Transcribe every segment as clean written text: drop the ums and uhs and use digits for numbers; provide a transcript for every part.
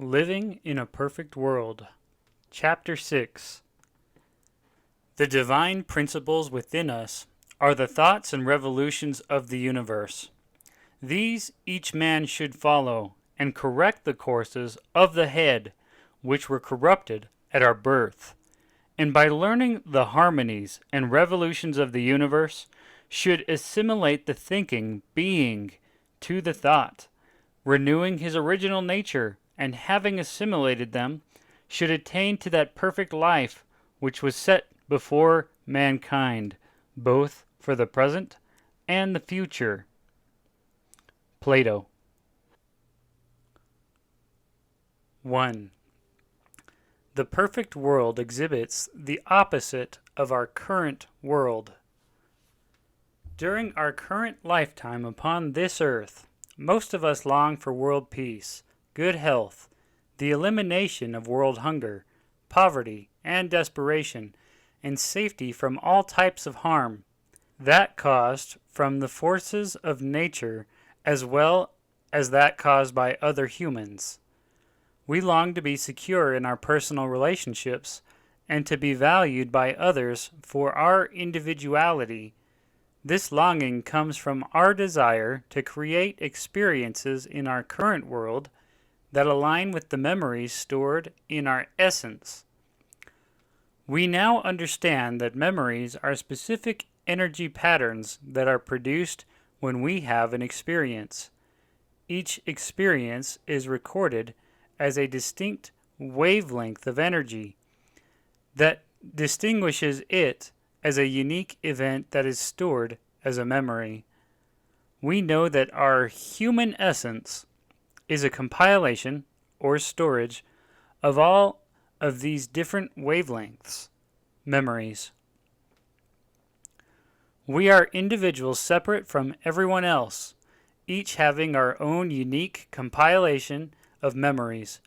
Living in a Perfect World. Chapter 6. The divine principles within us are the thoughts and revolutions of the universe. These each man should follow and correct the courses of the head, which were corrupted at our birth, and by learning the harmonies and revolutions of the universe, should assimilate the thinking being to the thought, renewing his original nature, and having assimilated them, should attain to that perfect life which was set before mankind, both for the present and the future. Plato. 1. The perfect world exhibits the opposite of our current world. During our current lifetime upon this earth, most of us long for world peace, good health, the elimination of world hunger, poverty, and desperation, and safety from all types of harm, that caused from the forces of nature as well as that caused by other humans. We long to be secure in our personal relationships and to be valued by others for our individuality. This longing comes from our desire to create experiences in our current world that align with the memories stored in our essence. We now understand that memories are specific energy patterns that are produced when we have an experience. Each experience is recorded as a distinct wavelength of energy that distinguishes it as a unique event that is stored as a memory. We know that our human essence is a compilation or storage of all of these different wavelengths, memories. We are individuals separate from everyone else, each having our own unique compilation of memories.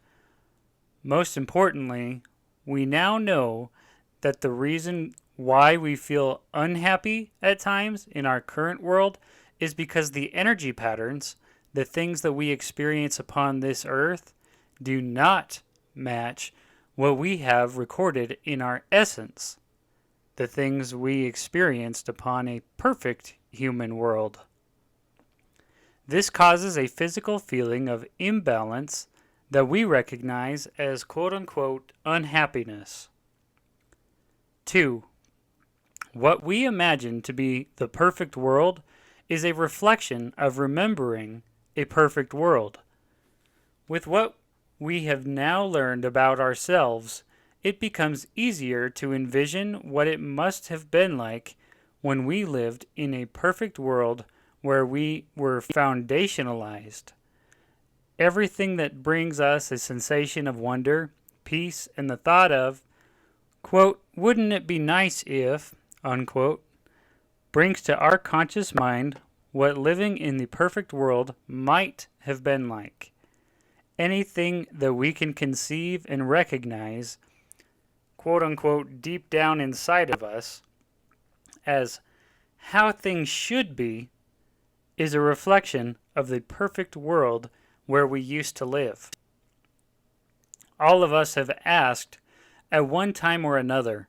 Most importantly, we now know that the reason why we feel unhappy at times in our current world is because the energy patterns, the things that we experience upon this earth, do not match what we have recorded in our essence, the things we experienced upon a perfect human world. This causes a physical feeling of imbalance that we recognize as quote-unquote unhappiness. 2. What we imagine to be the perfect world is a reflection of remembering a perfect world. With what we have now learned about ourselves, it becomes easier to envision what it must have been like when we lived in a perfect world where we were foundationalized. Everything that brings us a sensation of wonder, peace, and the thought of, quote, wouldn't it be nice if, unquote, brings to our conscious mind what living in the perfect world might have been like. Anything that we can conceive and recognize, quote unquote, deep down inside of us, as how things should be, is a reflection of the perfect world where we used to live. All of us have asked at one time or another,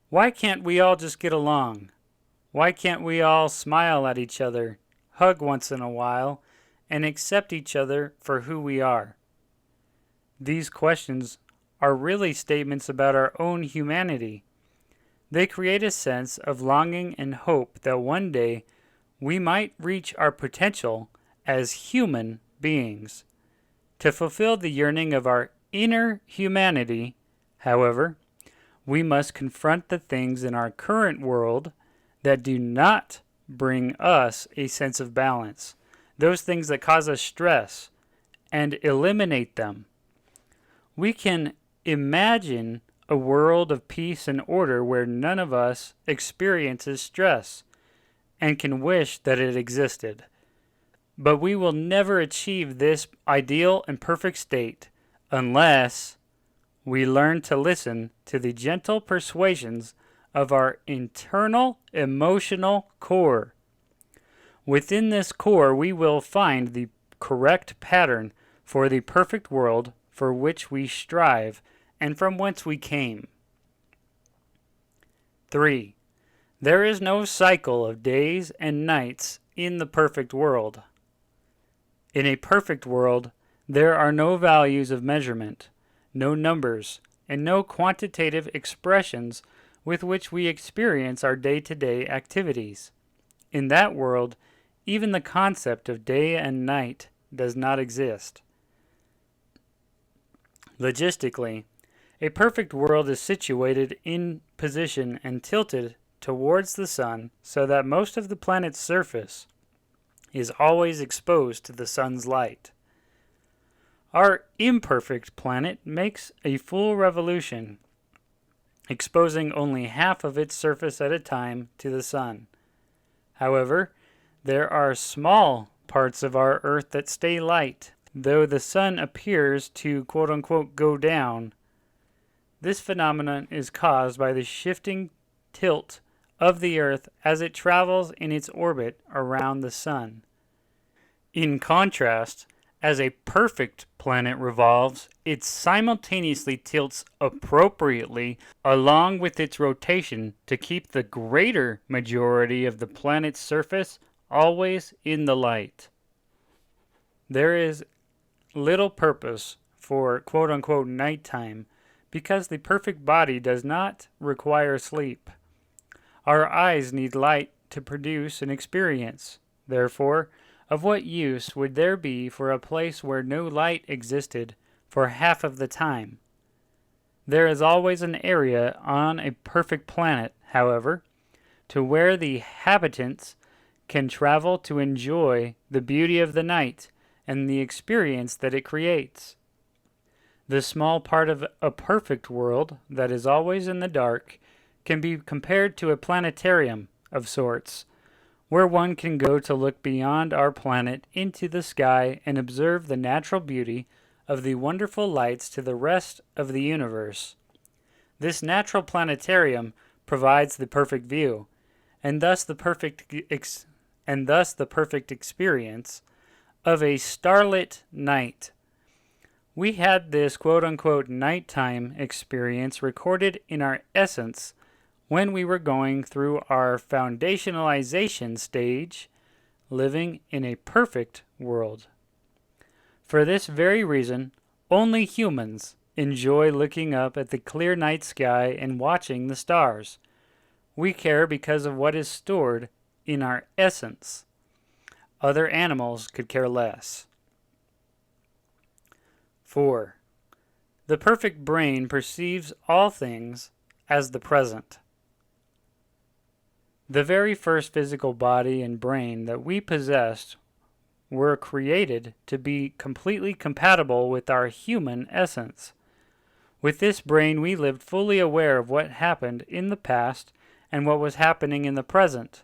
why can't we all just get along? Why can't we all smile at each other, hug once in a while, and accept each other for who we are? These questions are really statements about our own humanity. They create a sense of longing and hope that one day we might reach our potential as human beings. To fulfill the yearning of our inner humanity, however, we must confront the things in our current world that do not bring us a sense of balance, those things that cause us stress, and eliminate them. We can imagine a world of peace and order where none of us experiences stress and can wish that it existed. But we will never achieve this ideal and perfect state unless we learn to listen to the gentle persuasions of our internal emotional core. Within this core, we will find the correct pattern for the perfect world for which we strive and from whence we came. 3. There is no cycle of days and nights in the perfect world. In a perfect world, there are no values of measurement, no numbers, and no quantitative expressions with which we experience our day-to-day activities. In that world, even the concept of day and night does not exist. Logistically, a perfect world is situated in position and tilted towards the sun so that most of the planet's surface is always exposed to the sun's light. Our imperfect planet makes a full revolution, exposing only half of its surface at a time to the sun. However, there are small parts of our Earth that stay light, though the sun appears to quote-unquote go down. This phenomenon is caused by the shifting tilt of the Earth as it travels in its orbit around the sun. In contrast, as a perfect planet revolves, it simultaneously tilts appropriately along with its rotation to keep the greater majority of the planet's surface always in the light. There is little purpose for quote-unquote nighttime because the perfect body does not require sleep. Our eyes need light to produce an experience. Therefore, of what use would there be for a place where no light existed for half of the time? There is always an area on a perfect planet, however, to where the habitants can travel to enjoy the beauty of the night and the experience that it creates. The small part of a perfect world that is always in the dark can be compared to a planetarium of sorts, where one can go to look beyond our planet into the sky and observe the natural beauty of the wonderful lights to the rest of the universe. This natural planetarium provides the perfect view, and thus the perfect experience of a starlit night. We had this quote-unquote nighttime experience recorded in our essence when we were going through our foundationalization stage, living in a perfect world. For this very reason, only humans enjoy looking up at the clear night sky and watching the stars. We care because of what is stored in our essence. Other animals could care less. 4. The perfect brain perceives all things as the present. The very first physical body and brain that we possessed were created to be completely compatible with our human essence. With this brain, we lived fully aware of what happened in the past and what was happening in the present,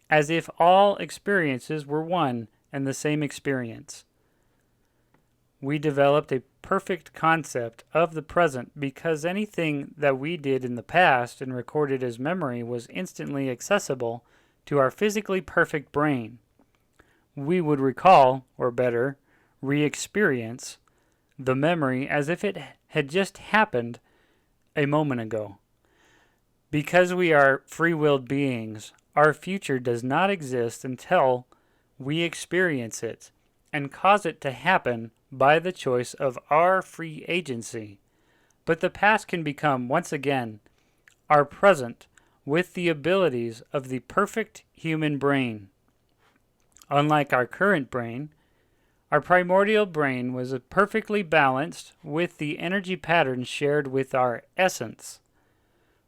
as if all experiences were one and the same experience. We developed a perfect concept of the present because anything that we did in the past and recorded as memory was instantly accessible to our physically perfect brain. We would recall, or better, re-experience, the memory as if it had just happened a moment ago. Because we are free-willed beings, our future does not exist until we experience it and cause it to happen by the choice of our free agency. But the past can become, once again, our present with the abilities of the perfect human brain. Unlike our current brain, our primordial brain was perfectly balanced with the energy patterns shared with our essence.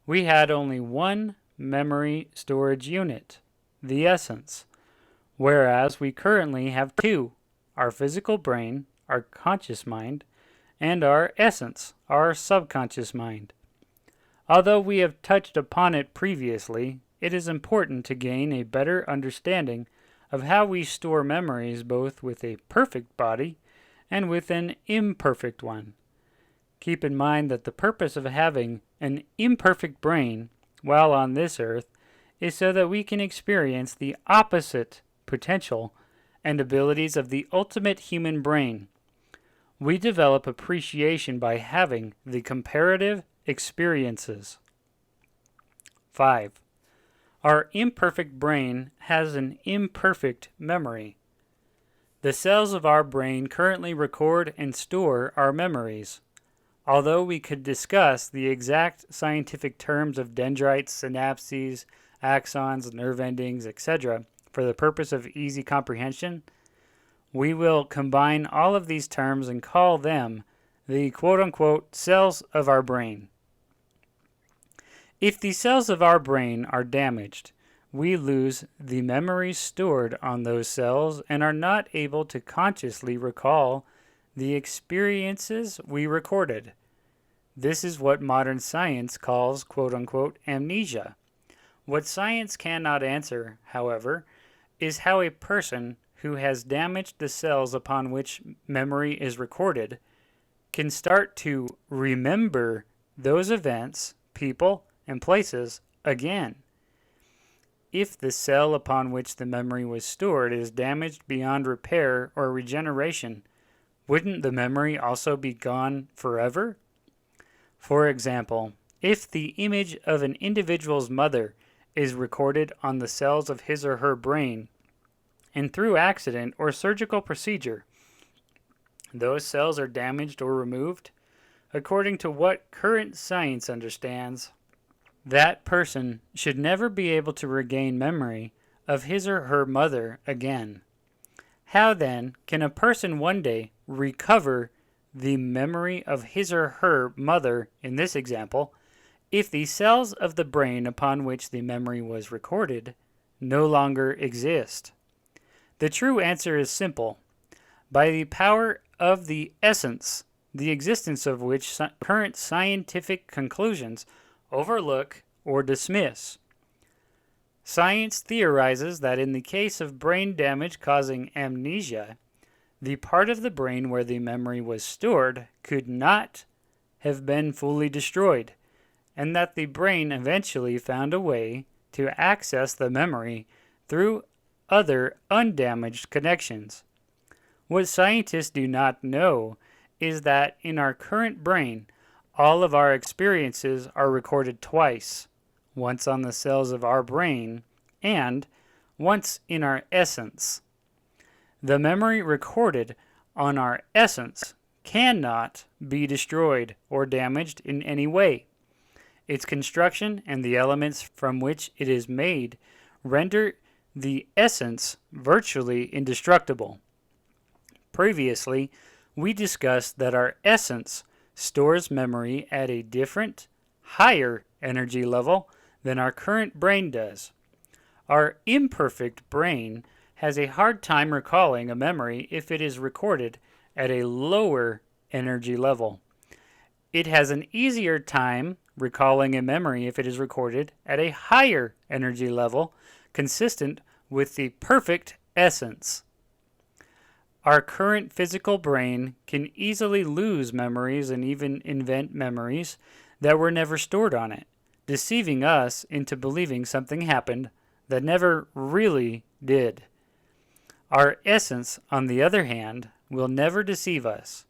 We had only one memory storage unit, the essence, whereas we currently have two, our physical brain, our conscious mind, and our essence, our subconscious mind. Although we have touched upon it previously, it is important to gain a better understanding of how we store memories both with a perfect body and with an imperfect one. Keep in mind that the purpose of having an imperfect brain while on this earth is so that we can experience the opposite potential and abilities of the ultimate human brain. We develop appreciation by having the comparative experiences. 5. Our imperfect brain has an imperfect memory. The cells of our brain currently record and store our memories. Although we could discuss the exact scientific terms of dendrites, synapses, axons, nerve endings, etc., for the purpose of easy comprehension, we will combine all of these terms and call them the quote-unquote cells of our brain. If the cells of our brain are damaged, we lose the memories stored on those cells and are not able to consciously recall the experiences we recorded. This is what modern science calls quote-unquote amnesia. What science cannot answer, however, is how a person who has damaged the cells upon which memory is recorded can start to remember those events, people, and places again. If the cell upon which the memory was stored is damaged beyond repair or regeneration, wouldn't the memory also be gone forever? For example, if the image of an individual's mother is recorded on the cells of his or her brain, and through accident or surgical procedure, those cells are damaged or removed, according to what current science understands, that person should never be able to regain memory of his or her mother again. How then can a person one day recover the memory of his or her mother in this example if the cells of the brain upon which the memory was recorded no longer exist? The true answer is simple. By the power of the essence, the existence of which current scientific conclusions overlook or dismiss. Science theorizes that in the case of brain damage causing amnesia, the part of the brain where the memory was stored could not have been fully destroyed, and that the brain eventually found a way to access the memory through other undamaged connections. What scientists do not know is that in our current brain, all of our experiences are recorded twice, once on the cells of our brain and once in our essence. The memory recorded on our essence cannot be destroyed or damaged in any way. Its construction and the elements from which it is made render the essence virtually indestructible. Previously, we discussed that our essence stores memory at a different, higher energy level than our current brain does. Our imperfect brain has a hard time recalling a memory if it is recorded at a lower energy level. It has an easier time recalling a memory if it is recorded at a higher energy level, consistent with the perfect essence. Our current physical brain can easily lose memories and even invent memories that were never stored on it, deceiving us into believing something happened that never really did. Our essence, on the other hand, will never deceive us.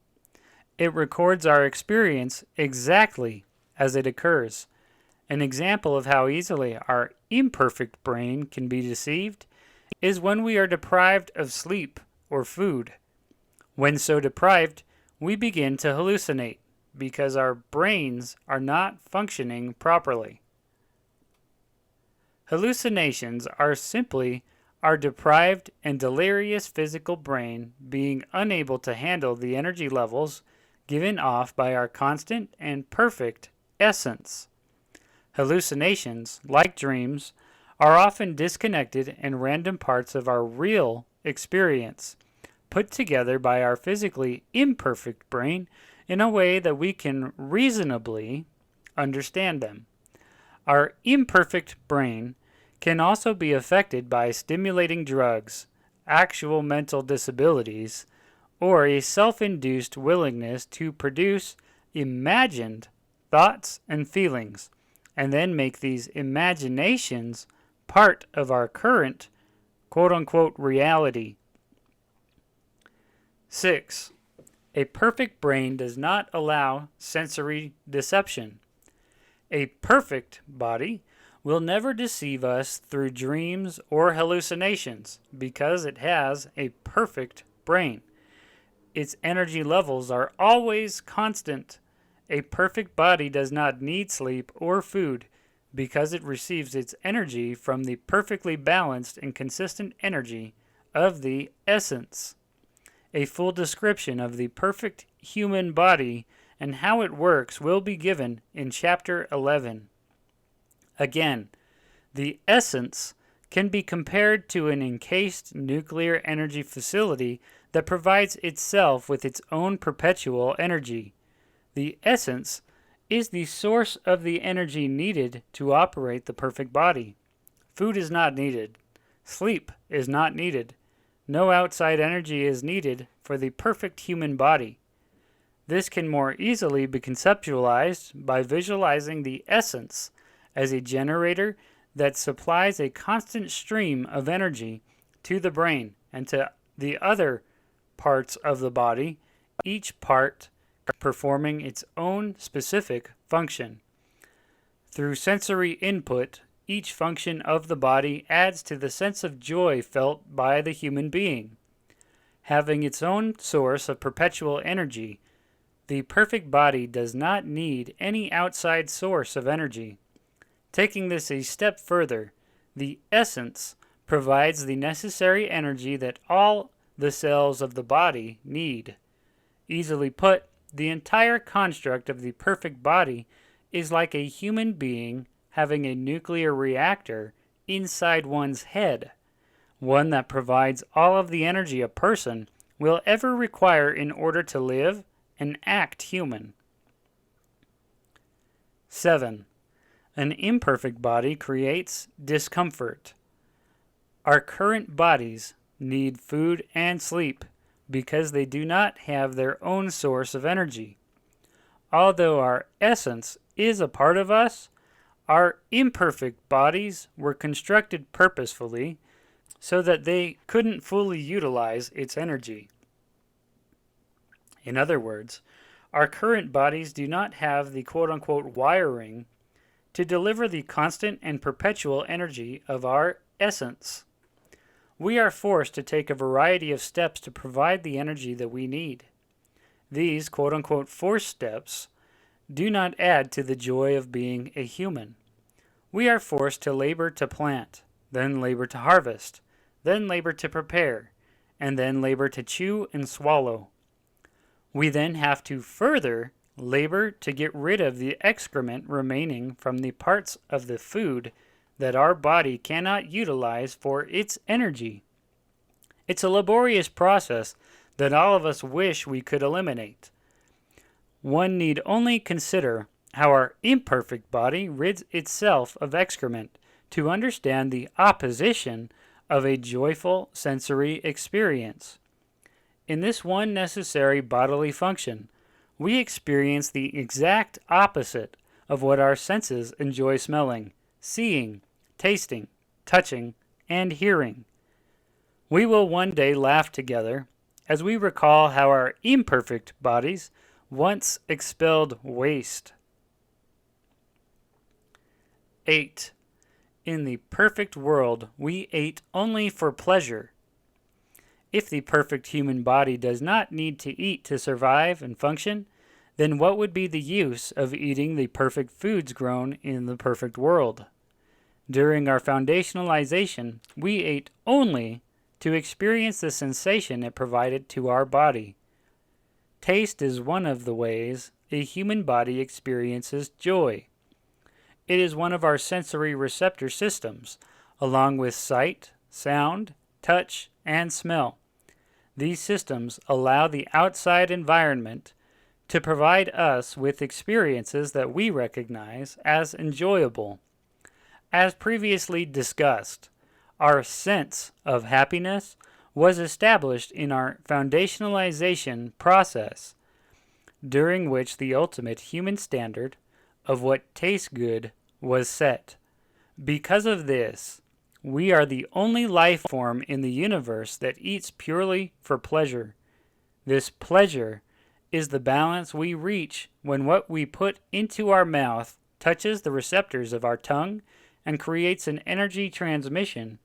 It records our experience exactly as it occurs. An example of how easily our imperfect brain can be deceived is when we are deprived of sleep or food. When so deprived, we begin to hallucinate because our brains are not functioning properly. Hallucinations are simply our deprived and delirious physical brain being unable to handle the energy levels given off by our constant and perfect essence. Hallucinations, like dreams, are often disconnected and random parts of our real experience, put together by our physically imperfect brain in a way that we can reasonably understand them. Our imperfect brain can also be affected by stimulating drugs, actual mental disabilities, or a self-induced willingness to produce imagined thoughts and feelings, and then make these imaginations part of our current quote-unquote reality. 6. A perfect brain does not allow sensory deception. A perfect body will never deceive us through dreams or hallucinations because it has a perfect brain. Its energy levels are always constant. A perfect body does not need sleep or food because it receives its energy from the perfectly balanced and consistent energy of the essence. A full description of the perfect human body and how it works will be given in Chapter 11. Again, the essence can be compared to an encased nuclear energy facility that provides itself with its own perpetual energy. The essence is the source of the energy needed to operate the perfect body. Food is not needed. Sleep is not needed. No outside energy is needed for the perfect human body. This can more easily be conceptualized by visualizing the essence as a generator that supplies a constant stream of energy to the brain and to the other parts of the body, each part performing its own specific function. Through sensory input, each function of the body adds to the sense of joy felt by the human being. Having its own source of perpetual energy, the perfect body does not need any outside source of energy. Taking this a step further, the essence provides the necessary energy that all the cells of the body need. Easily put, the entire construct of the perfect body is like a human being having a nuclear reactor inside one's head, one that provides all of the energy a person will ever require in order to live and act human. 7. An imperfect body creates discomfort. Our current bodies need food and sleep because they do not have their own source of energy. Although our essence is a part of us, our imperfect bodies were constructed purposefully so that they couldn't fully utilize its energy. In other words, our current bodies do not have the quote-unquote wiring to deliver the constant and perpetual energy of our essence. We are forced to take a variety of steps to provide the energy that we need. These quote-unquote forced steps do not add to the joy of being a human. We are forced to labor to plant, then labor to harvest, then labor to prepare, and then labor to chew and swallow. We then have to further labor to get rid of the excrement remaining from the parts of the food that our body cannot utilize for its energy. It's a laborious process that all of us wish we could eliminate. One need only consider how our imperfect body rids itself of excrement to understand the opposition of a joyful sensory experience. In this one necessary bodily function, we experience the exact opposite of what our senses enjoy smelling, seeing, tasting, touching, and hearing. We will one day laugh together as we recall how our imperfect bodies once expelled waste. 8. In the perfect world, we ate only for pleasure. If the perfect human body does not need to eat to survive and function, then what would be the use of eating the perfect foods grown in the perfect world? During our foundationalization, we ate only to experience the sensation it provided to our body. Taste is one of the ways a human body experiences joy. It is one of our sensory receptor systems, along with sight, sound, touch, and smell. These systems allow the outside environment to provide us with experiences that we recognize as enjoyable. As previously discussed, our sense of happiness was established in our foundationalization process, during which the ultimate human standard of what tastes good was set. Because of this, we are the only life form in the universe that eats purely for pleasure. This pleasure is the balance we reach when what we put into our mouth touches the receptors of our tongue and creates an energy transmission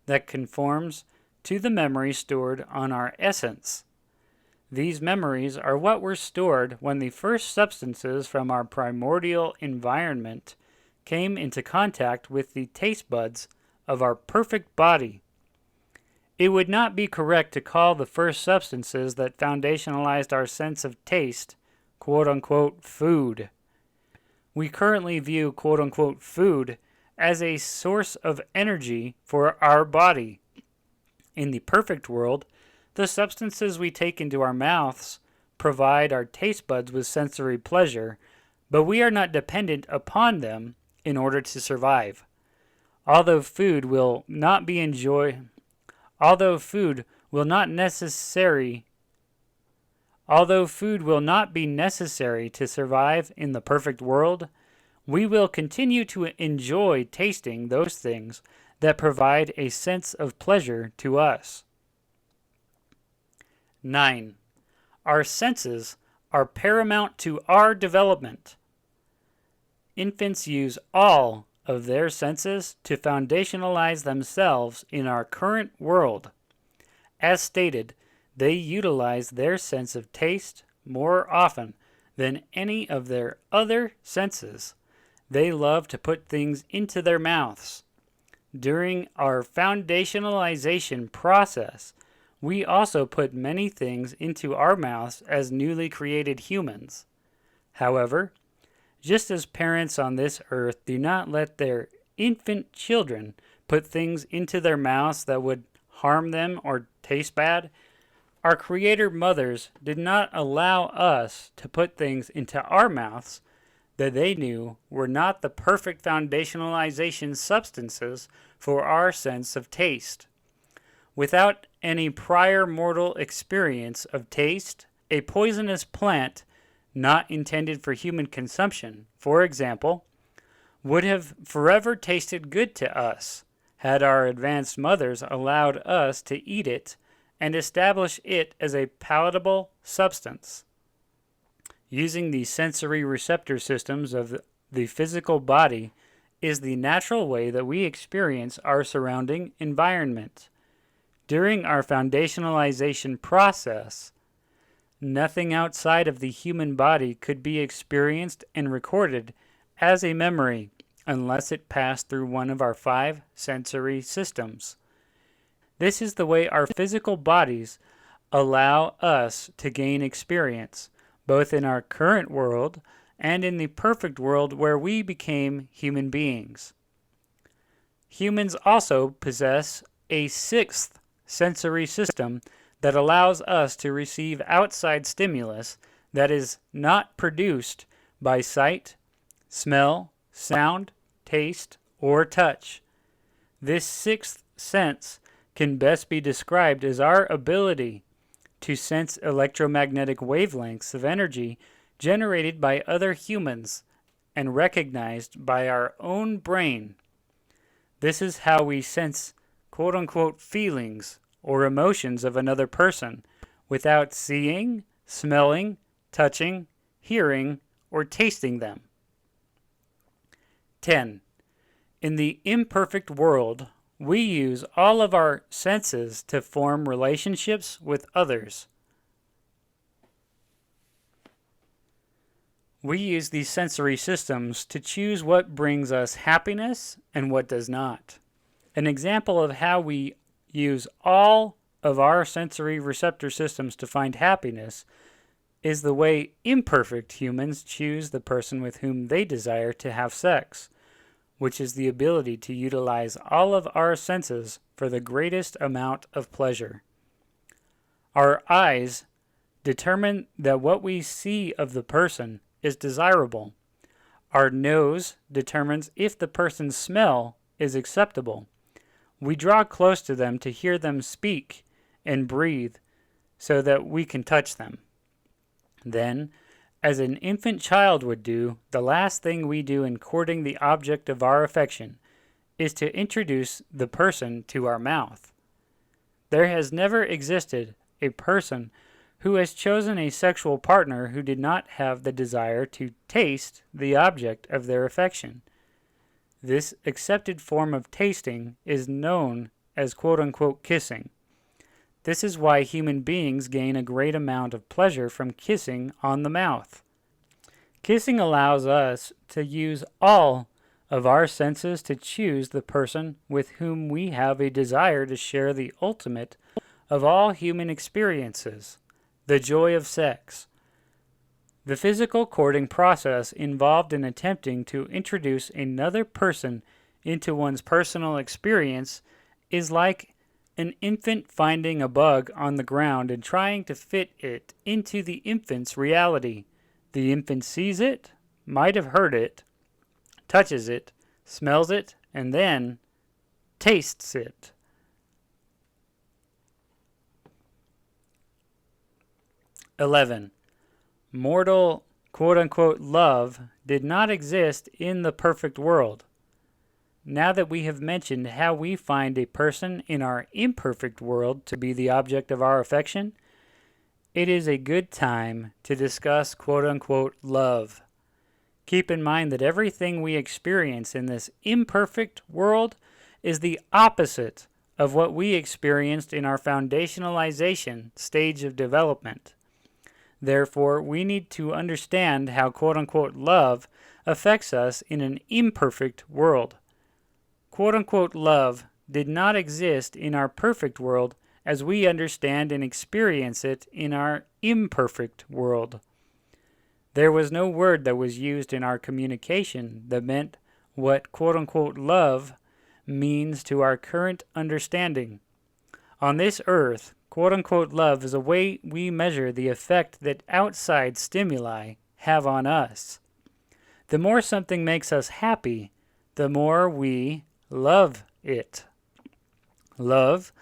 that conforms to the memory stored on our essence. These memories are what were stored when the first substances from our primordial environment came into contact with the taste buds of our perfect body. It would not be correct to call the first substances that foundationalized our sense of taste, quote-unquote, food. We currently view, quote-unquote, food as a source of energy for our body. In the perfect world, the substances we take into our mouths provide our taste buds with sensory pleasure, but we are not dependent upon them in order to survive. Although food will not be necessary to survive in the perfect world, we will continue to enjoy tasting those things that provide a sense of pleasure to us. 9. Our senses are paramount to our development. Infants use all of their senses to foundationalize themselves in our current world. As stated, they utilize their sense of taste more often than any of their other senses. They love to put things into their mouths. During our foundationalization process, we also put many things into our mouths as newly created humans. However, just as parents on this earth do not let their infant children put things into their mouths that would harm them or taste bad, our Creator mothers did not allow us to put things into our mouths that they knew were not the perfect foundationalization substances for our sense of taste. Without any prior mortal experience of taste, a poisonous plant not intended for human consumption, for example, would have forever tasted good to us had our advanced mothers allowed us to eat it and establish it as a palatable substance. Using the sensory receptor systems of the physical body is the natural way that we experience our surrounding environment. During our foundationalization process, nothing outside of the human body could be experienced and recorded as a memory unless it passed through one of our 5 sensory systems. This is the way our physical bodies allow us to gain experience, both in our current world and in the perfect world where we became human beings. Humans also possess a 6th sensory system that allows us to receive outside stimulus that is not produced by sight, smell, sound, taste, or touch. This 6th sense can best be described as our ability to sense electromagnetic wavelengths of energy generated by other humans and recognized by our own brain. This is how we sense quote-unquote feelings or emotions of another person without seeing, smelling, touching, hearing, or tasting them. 10. In the imperfect world, we use all of our senses to form relationships with others. We use these sensory systems to choose what brings us happiness and what does not. An example of how we use all of our sensory receptor systems to find happiness is the way imperfect humans choose the person with whom they desire to have sex, which is the ability to utilize all of our senses for the greatest amount of pleasure. Our eyes determine that what we see of the person is desirable. Our nose determines if the person's smell is acceptable. We draw close to them to hear them speak and breathe so that we can touch them. Then, as an infant child would do, the last thing we do in courting the object of our affection is to introduce the person to our mouth. There has never existed a person who has chosen a sexual partner who did not have the desire to taste the object of their affection. This accepted form of tasting is known as quote-unquote kissing. This is why human beings gain a great amount of pleasure from kissing on the mouth. Kissing allows us to use all of our senses to choose the person with whom we have a desire to share the ultimate of all human experiences, the joy of sex. The physical courting process involved in attempting to introduce another person into one's personal experience is like an infant finding a bug on the ground and trying to fit it into the infant's reality. The infant sees it, might have heard it, touches it, smells it, and then tastes it. (11) Mortal quote-unquote love did not exist in the perfect world. Now that we have mentioned how we find a person in our imperfect world to be the object of our affection, it is a good time to discuss quote-unquote love. Keep in mind that everything we experience in this imperfect world is the opposite of what we experienced in our foundationalization stage of development. Therefore, we need to understand how quote-unquote love affects us in an imperfect world. Quote-unquote love did not exist in our perfect world as we understand and experience it in our imperfect world. There was no word that was used in our communication that meant what quote-unquote love means to our current understanding. On this earth, quote-unquote love is a way we measure the effect that outside stimuli have on us. The more something makes us happy, the more we love it. Love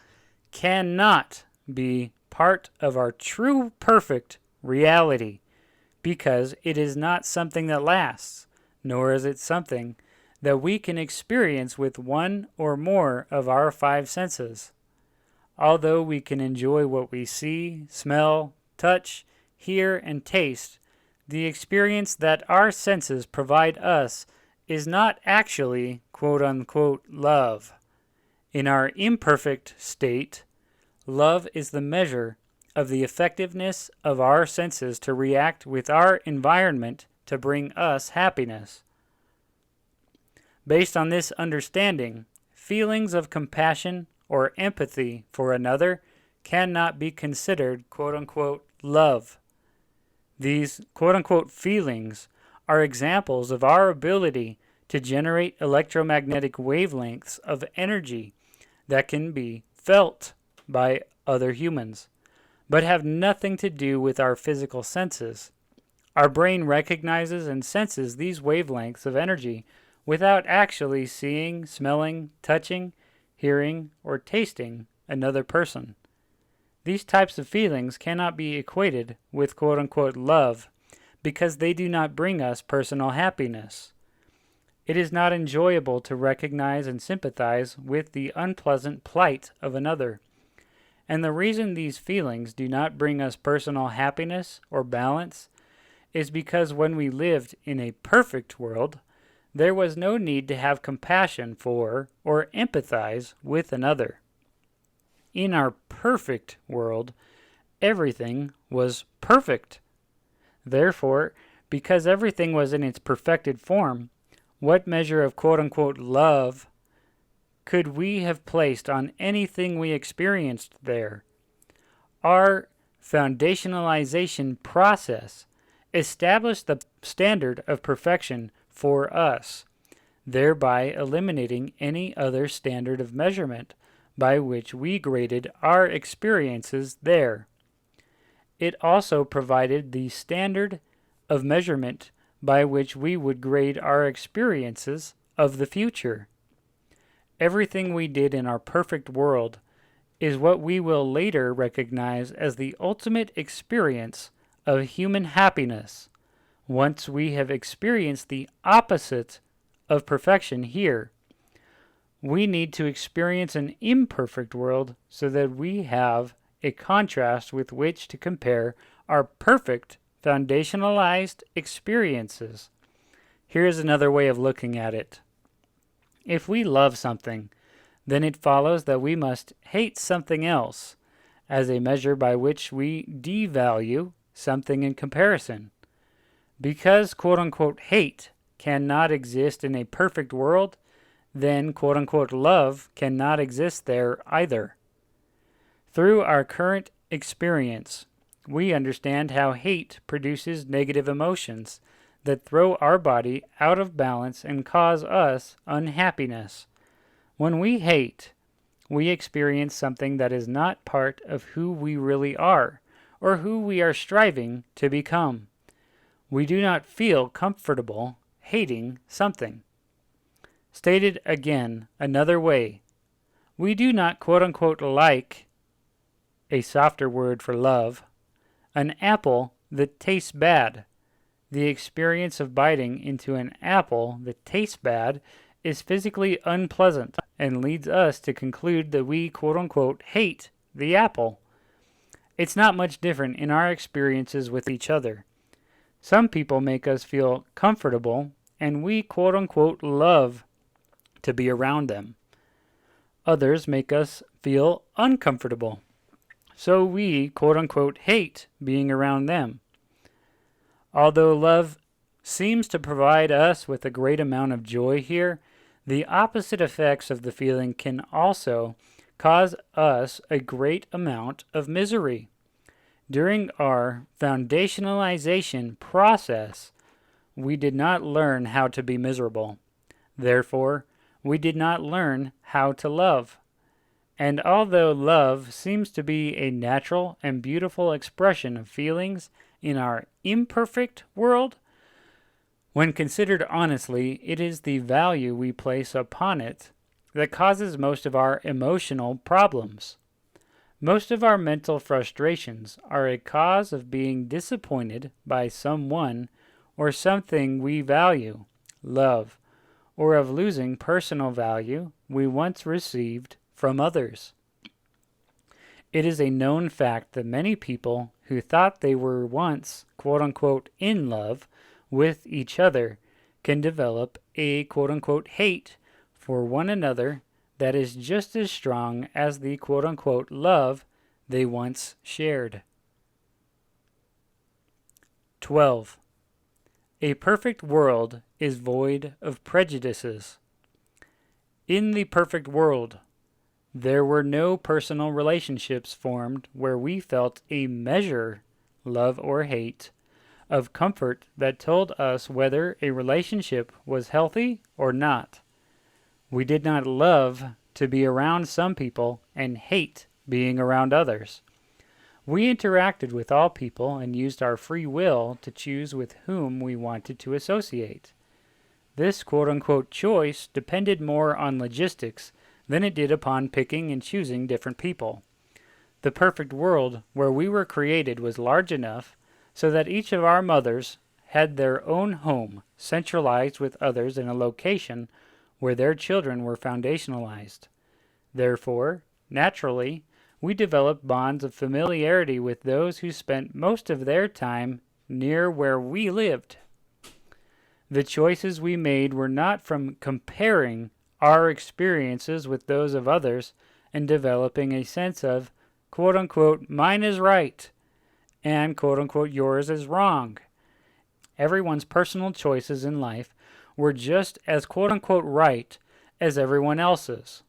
cannot be part of our true perfect reality because it is not something that lasts, nor is it something that we can experience with one or more of our five senses. Although we can enjoy what we see, smell, touch, hear, and taste, the experience that our senses provide us is not actually quote-unquote love. In our imperfect state, love is the measure of the effectiveness of our senses to react with our environment to bring us happiness. Based on this understanding, feelings of compassion or empathy for another cannot be considered quote-unquote love. These quote-unquote feelings are examples of our ability to generate electromagnetic wavelengths of energy that can be felt by other humans, but have nothing to do with our physical senses. Our brain recognizes and senses these wavelengths of energy without actually seeing, smelling, touching, hearing, or tasting another person. These types of feelings cannot be equated with quote-unquote love because they do not bring us personal happiness. It is not enjoyable to recognize and sympathize with the unpleasant plight of another. And the reason these feelings do not bring us personal happiness or balance is because when we lived in a perfect world, there was no need to have compassion for or empathize with another. In our perfect world, everything was perfect. Therefore, because everything was in its perfected form, what measure of quote-unquote love could we have placed on anything we experienced there? Our foundationalization process established the standard of perfection for us, thereby eliminating any other standard of measurement by which we graded our experiences there. It also provided the standard of measurement by which we would grade our experiences of the future. Everything we did in our perfect world is what we will later recognize as the ultimate experience of human happiness once we have experienced the opposite of perfection here. We need to experience an imperfect world so that we have a contrast with which to compare our perfect foundationalized experiences. Here's another way of looking at it. If we love something, then it follows that we must hate something else as a measure by which we devalue something in comparison. Because quote-unquote hate cannot exist in a perfect world, then quote-unquote love cannot exist there either. Through our current experience, we understand how hate produces negative emotions that throw our body out of balance and cause us unhappiness. When we hate, we experience something that is not part of who we really are or who we are striving to become. We do not feel comfortable hating something. Stated again another way, we do not quote-unquote like, a softer word for love, an apple that tastes bad. The experience of biting into an apple that tastes bad is physically unpleasant and leads us to conclude that we quote-unquote hate the apple. It's not much different in our experiences with each other. Some people make us feel comfortable and we quote-unquote love to be around them. Others make us feel uncomfortable, so we quote-unquote hate being around them. Although love seems to provide us with a great amount of joy here, the opposite effects of the feeling can also cause us a great amount of misery. During our foundationalization process, we did not learn how to be miserable. Therefore, we did not learn how to love. And although love seems to be a natural and beautiful expression of feelings in our imperfect world, when considered honestly, it is the value we place upon it that causes most of our emotional problems. Most of our mental frustrations are a cause of being disappointed by someone or something we value, love, or of losing personal value we once received from others. It is a known fact that many people who thought they were once quote-unquote in love with each other can develop a quote-unquote hate for one another that is just as strong as the quote-unquote love they once shared. 12. A perfect world is void of prejudices. In the perfect world, there were no personal relationships formed where we felt a measure, love or hate, of comfort that told us whether a relationship was healthy or not. We did not love to be around some people and hate being around others. We interacted with all people and used our free will to choose with whom we wanted to associate. This quote-unquote choice depended more on logistics than it did upon picking and choosing different people. The perfect world where we were created was large enough so that each of our mothers had their own home centralized with others in a location where their children were foundationalized. Therefore, naturally, we developed bonds of familiarity with those who spent most of their time near where we lived. The choices we made were not from comparing our experiences with those of others and developing a sense of, quote-unquote, mine is right, and, quote-unquote, yours is wrong. Everyone's personal choices in life were just as, quote-unquote, right as everyone else's.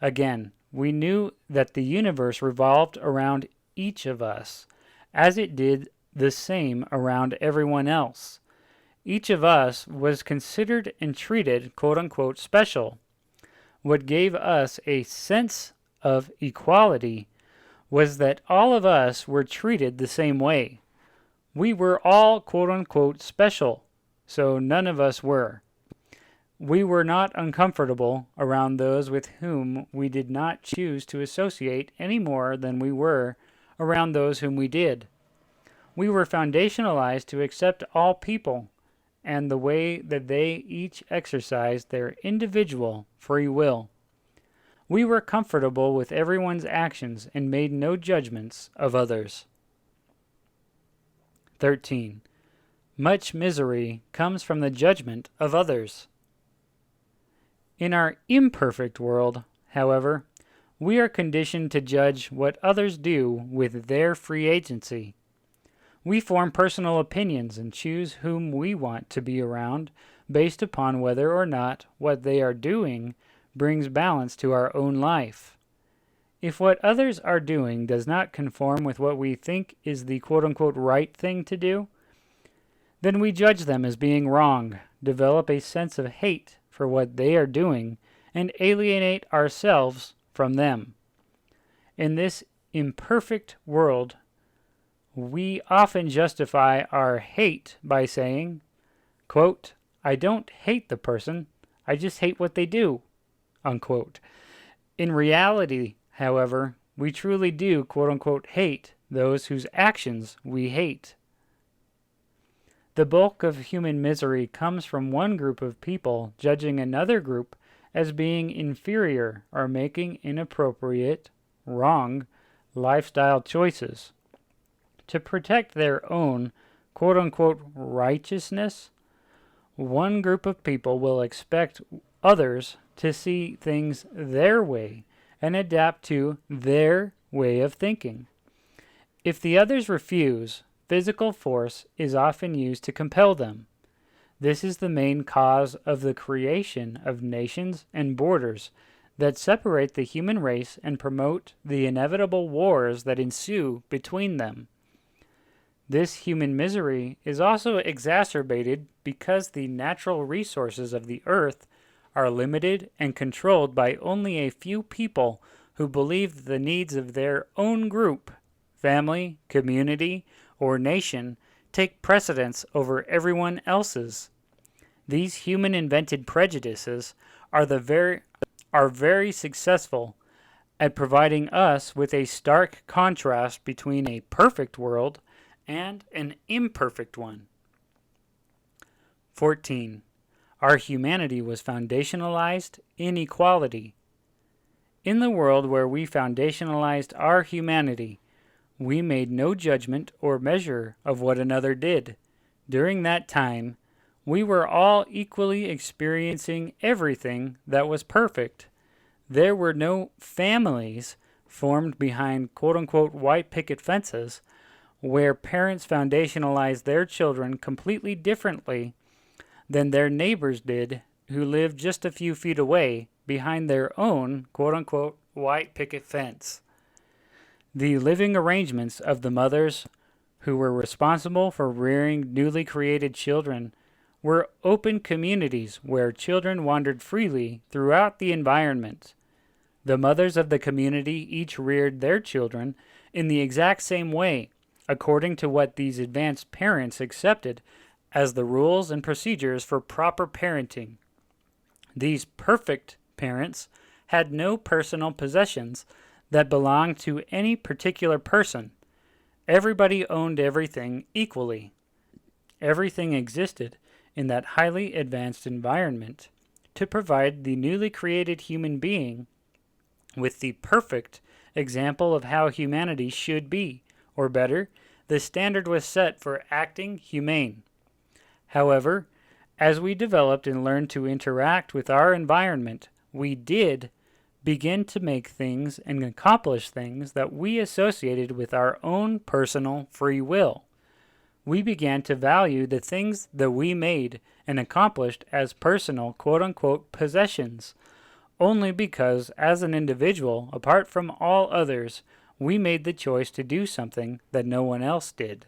Again, we knew that the universe revolved around each of us, as it did the same around everyone else. Each of us was considered and treated, quote-unquote, special. What gave us a sense of equality was that all of us were treated the same way. We were all, quote-unquote, special, so none of us were. We were not uncomfortable around those with whom we did not choose to associate any more than we were around those whom we did. We were foundationalized to accept all people and the way that they each exercised their individual free will. We were comfortable with everyone's actions and made no judgments of others. 13. Much misery comes from the judgment of others. In our imperfect world, however, we are conditioned to judge what others do with their free agency. We form personal opinions and choose whom we want to be around based upon whether or not what they are doing brings balance to our own life. If what others are doing does not conform with what we think is the quote-unquote right thing to do, then we judge them as being wrong, develop a sense of hate for what they are doing, and alienate ourselves from them. In this imperfect world, we often justify our hate by saying, quote, I don't hate the person, I just hate what they do, unquote. In reality, however, we truly do, quote-unquote, hate those whose actions we hate. The bulk of human misery comes from one group of people judging another group as being inferior or making inappropriate, wrong lifestyle choices. To protect their own quote-unquote righteousness, one group of people will expect others to see things their way and adapt to their way of thinking. If the others refuse, physical force is often used to compel them. This is the main cause of the creation of nations and borders that separate the human race and promote the inevitable wars that ensue between them. This human misery is also exacerbated because the natural resources of the earth are limited and controlled by only a few people who believe the needs of their own group, family, community, or nation take precedence over everyone else's. These human-invented prejudices are very successful at providing us with a stark contrast between a perfect world and an imperfect one. 14. Our humanity was foundationalized in equality. In the world where we foundationalized our humanity, we made no judgment or measure of what another did. During that time, we were all equally experiencing everything that was perfect. There were no families formed behind quote-unquote white picket fences where parents foundationalized their children completely differently than their neighbors did who lived just a few feet away behind their own quote-unquote white picket fence. The living arrangements of the mothers who were responsible for rearing newly created children were open communities where children wandered freely throughout the environment. The mothers of the community each reared their children in the exact same way, according to what these advanced parents accepted as the rules and procedures for proper parenting. These perfect parents had no personal possessions that belonged to any particular person. Everybody owned everything equally. Everything existed in that highly advanced environment to provide the newly created human being with the perfect example of how humanity should be, or better, the standard was set for acting humane. However, as we developed and learned to interact with our environment, we did begin to make things and accomplish things that we associated with our own personal free will. We began to value the things that we made and accomplished as personal quote-unquote possessions, only because as an individual, apart from all others, we made the choice to do something that no one else did.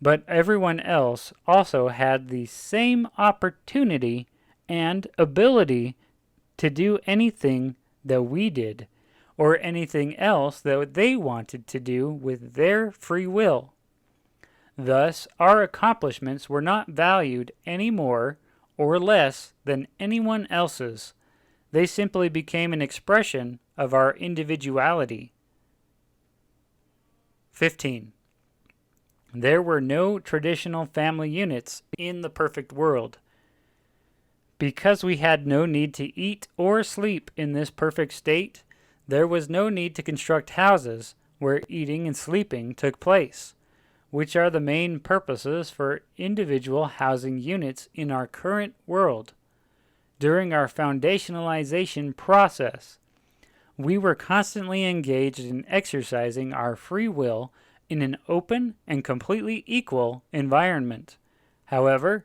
But everyone else also had the same opportunity and ability to do anything that we did, or anything else that they wanted to do with their free will. Thus, our accomplishments were not valued any more or less than anyone else's. They simply became an expression of our individuality. 15. There were no traditional family units in the perfect world. Because we had no need to eat or sleep in this perfect state, there was no need to construct houses where eating and sleeping took place, which are the main purposes for individual housing units in our current world. During our foundationalization process, we were constantly engaged in exercising our free will in an open and completely equal environment. However,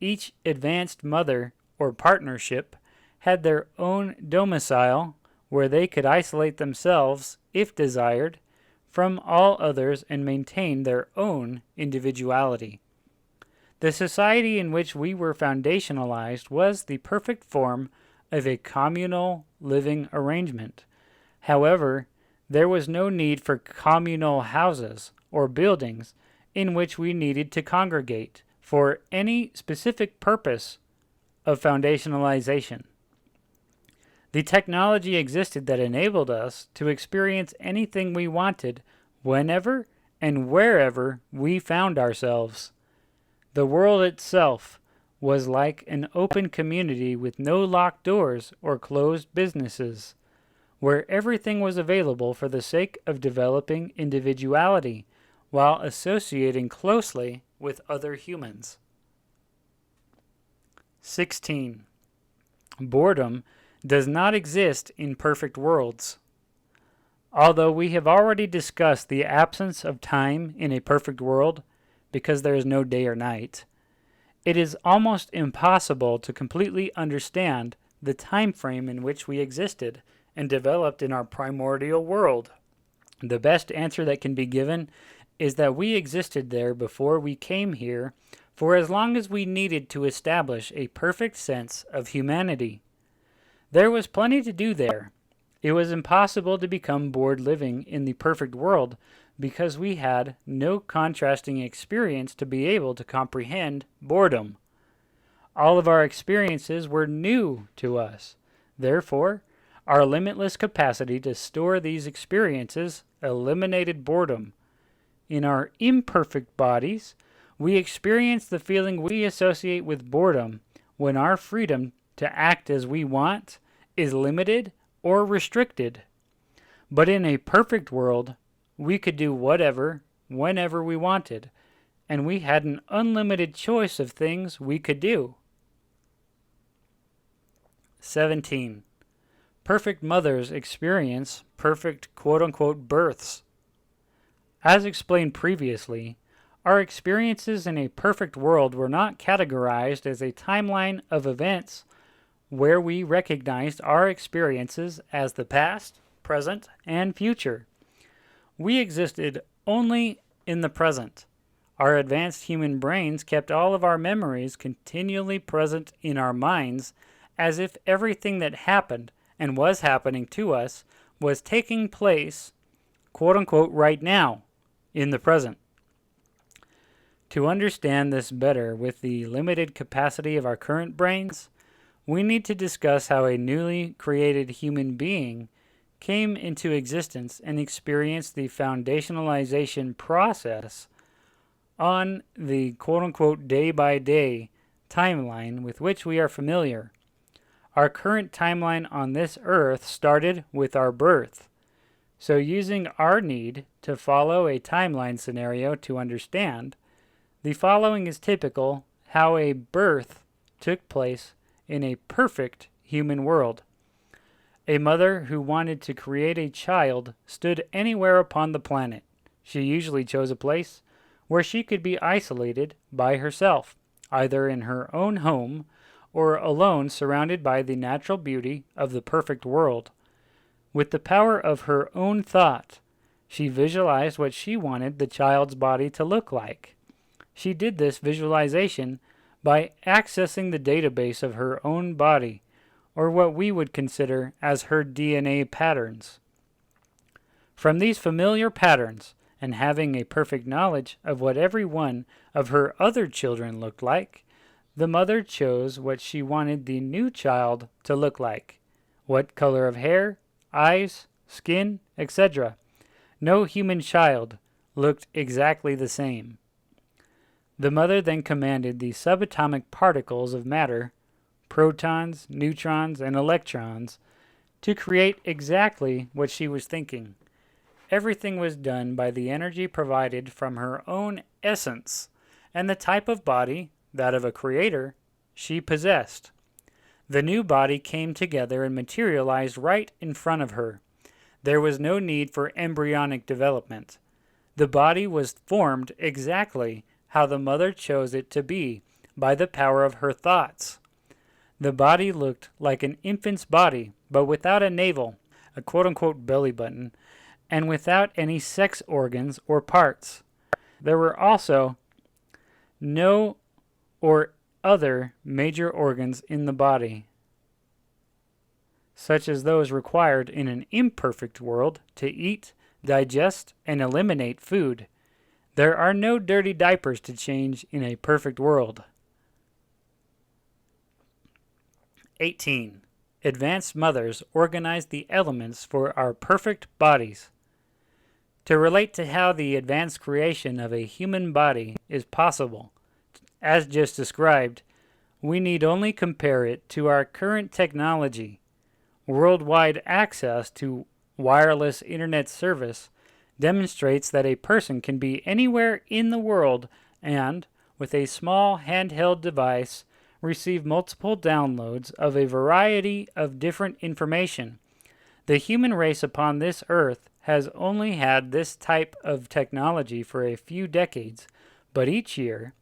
each advanced mother or partnership had their own domicile where they could isolate themselves, if desired, from all others and maintain their own individuality. The society in which we were foundationalized was the perfect form of a communal living arrangement. However, there was no need for communal houses or buildings in which we needed to congregate for any specific purpose of foundationalization. The technology existed that enabled us to experience anything we wanted whenever and wherever we found ourselves. The world itself was like an open community with no locked doors or closed businesses, where everything was available for the sake of developing individuality while associating closely with other humans. 16. Boredom does not exist in perfect worlds. Although we have already discussed the absence of time in a perfect world, because there is no day or night, it is almost impossible to completely understand the time frame in which we existed and developed in our primordial world. The best answer that can be given is that we existed there before we came here for as long as we needed to establish a perfect sense of humanity. There was plenty to do there. It was impossible to become bored living in the perfect world because we had no contrasting experience to be able to comprehend boredom. All of our experiences were new to us. Therefore, our limitless capacity to store these experiences eliminated boredom. In our imperfect bodies, we experience the feeling we associate with boredom when our freedom to act as we want is limited or restricted. But in a perfect world, we could do whatever, whenever we wanted, and we had an unlimited choice of things we could do. 17. Perfect mothers experience perfect quote-unquote births. As explained previously, our experiences in a perfect world were not categorized as a timeline of events where we recognized our experiences as the past, present, and future. We existed only in the present. Our advanced human brains kept all of our memories continually present in our minds as if everything that happened and was happening to us was taking place, quote-unquote, right now, in the present. To understand this better with the limited capacity of our current brains, we need to discuss how a newly created human being came into existence and experienced the foundationalization process on the quote-unquote day-by-day timeline with which we are familiar. Our current timeline on this earth started with our birth. So using our need to follow a timeline scenario to understand, the following is typical how a birth took place in a perfect human world. A mother who wanted to create a child stood anywhere upon the planet. She usually chose a place where she could be isolated by herself, either in her own home or alone surrounded by the natural beauty of the perfect world. With the power of her own thought, she visualized what she wanted the child's body to look like. She did this visualization by accessing the database of her own body, or what we would consider as her DNA patterns. From these familiar patterns, and having a perfect knowledge of what every one of her other children looked like, the mother chose what she wanted the new child to look like, what color of hair, eyes, skin, etc. No human child looked exactly the same. The mother then commanded the subatomic particles of matter, protons, neutrons, and electrons to create exactly what she was thinking. Everything was done by the energy provided from her own essence and the type of body, that of a creator, she possessed. The new body came together and materialized right in front of her. There was no need for embryonic development. The body was formed exactly how the mother chose it to be by the power of her thoughts. The body looked like an infant's body, but without a navel, a quote-unquote belly button, and without any sex organs or parts. There were also no or other major organs in the body, such as those required in an imperfect world to eat, digest, and eliminate food. There are no dirty diapers to change in a perfect world. 18. Advanced mothers organize the elements for our perfect bodies. To relate to how the advanced creation of a human body is possible, as just described, we need only compare it to our current technology. Worldwide access to wireless internet service demonstrates that a person can be anywhere in the world and, with a small handheld device, receive multiple downloads of a variety of different information. The human race upon this earth has only had this type of technology for a few decades, but each year,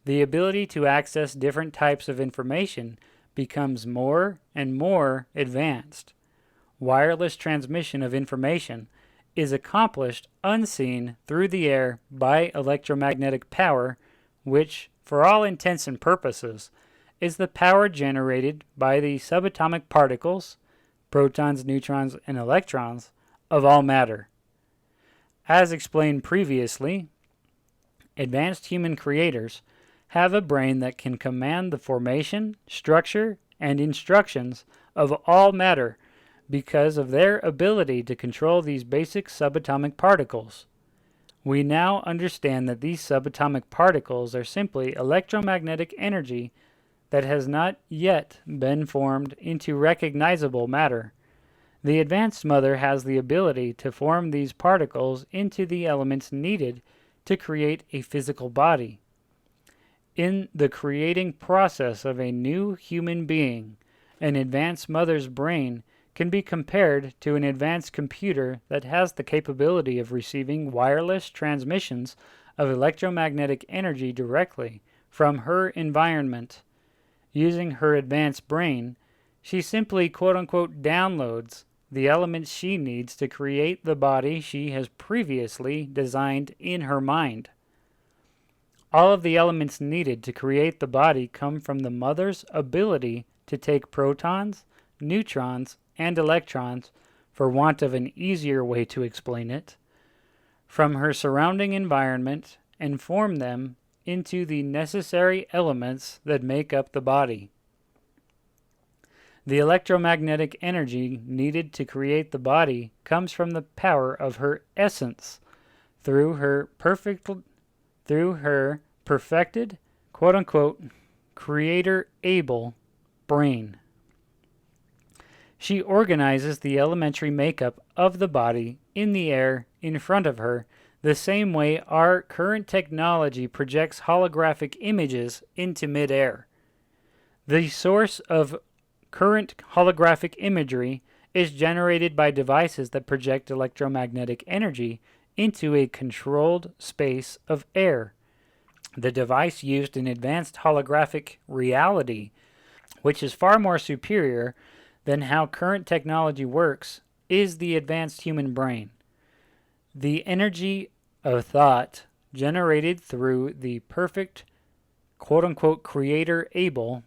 the ability to access different types of information becomes more and more advanced. Wireless transmission of information is accomplished unseen through the air by electromagnetic power, which, for all intents and purposes, is the power generated by the subatomic particles, protons, neutrons, and electrons, of all matter. As explained previously, advanced human creators have a brain that can command the formation, structure, and instructions of all matter because of their ability to control these basic subatomic particles. We now understand that these subatomic particles are simply electromagnetic energy that has not yet been formed into recognizable matter. The advanced mother has the ability to form these particles into the elements needed to create a physical body. In the creating process of a new human being, an advanced mother's brain can be compared to an advanced computer that has the capability of receiving wireless transmissions of electromagnetic energy directly from her environment. Using her advanced brain, she simply quote-unquote downloads the elements she needs to create the body she has previously designed in her mind. All of the elements needed to create the body come from the mother's ability to take protons, neutrons, and electrons, for want of an easier way to explain it, from her surrounding environment and form them into the necessary elements that make up the body. The electromagnetic energy needed to create the body comes from the power of her essence through her perfected, quote-unquote, creator-able brain. She organizes the elementary makeup of the body in the air in front of her the same way our current technology projects holographic images into midair. The source of current holographic imagery is generated by devices that project electromagnetic energy into a controlled space of air. The device used in advanced holographic reality, which is far more superior than how current technology works, is the advanced human brain. The energy of thought generated through the perfect, quote-unquote, creator-able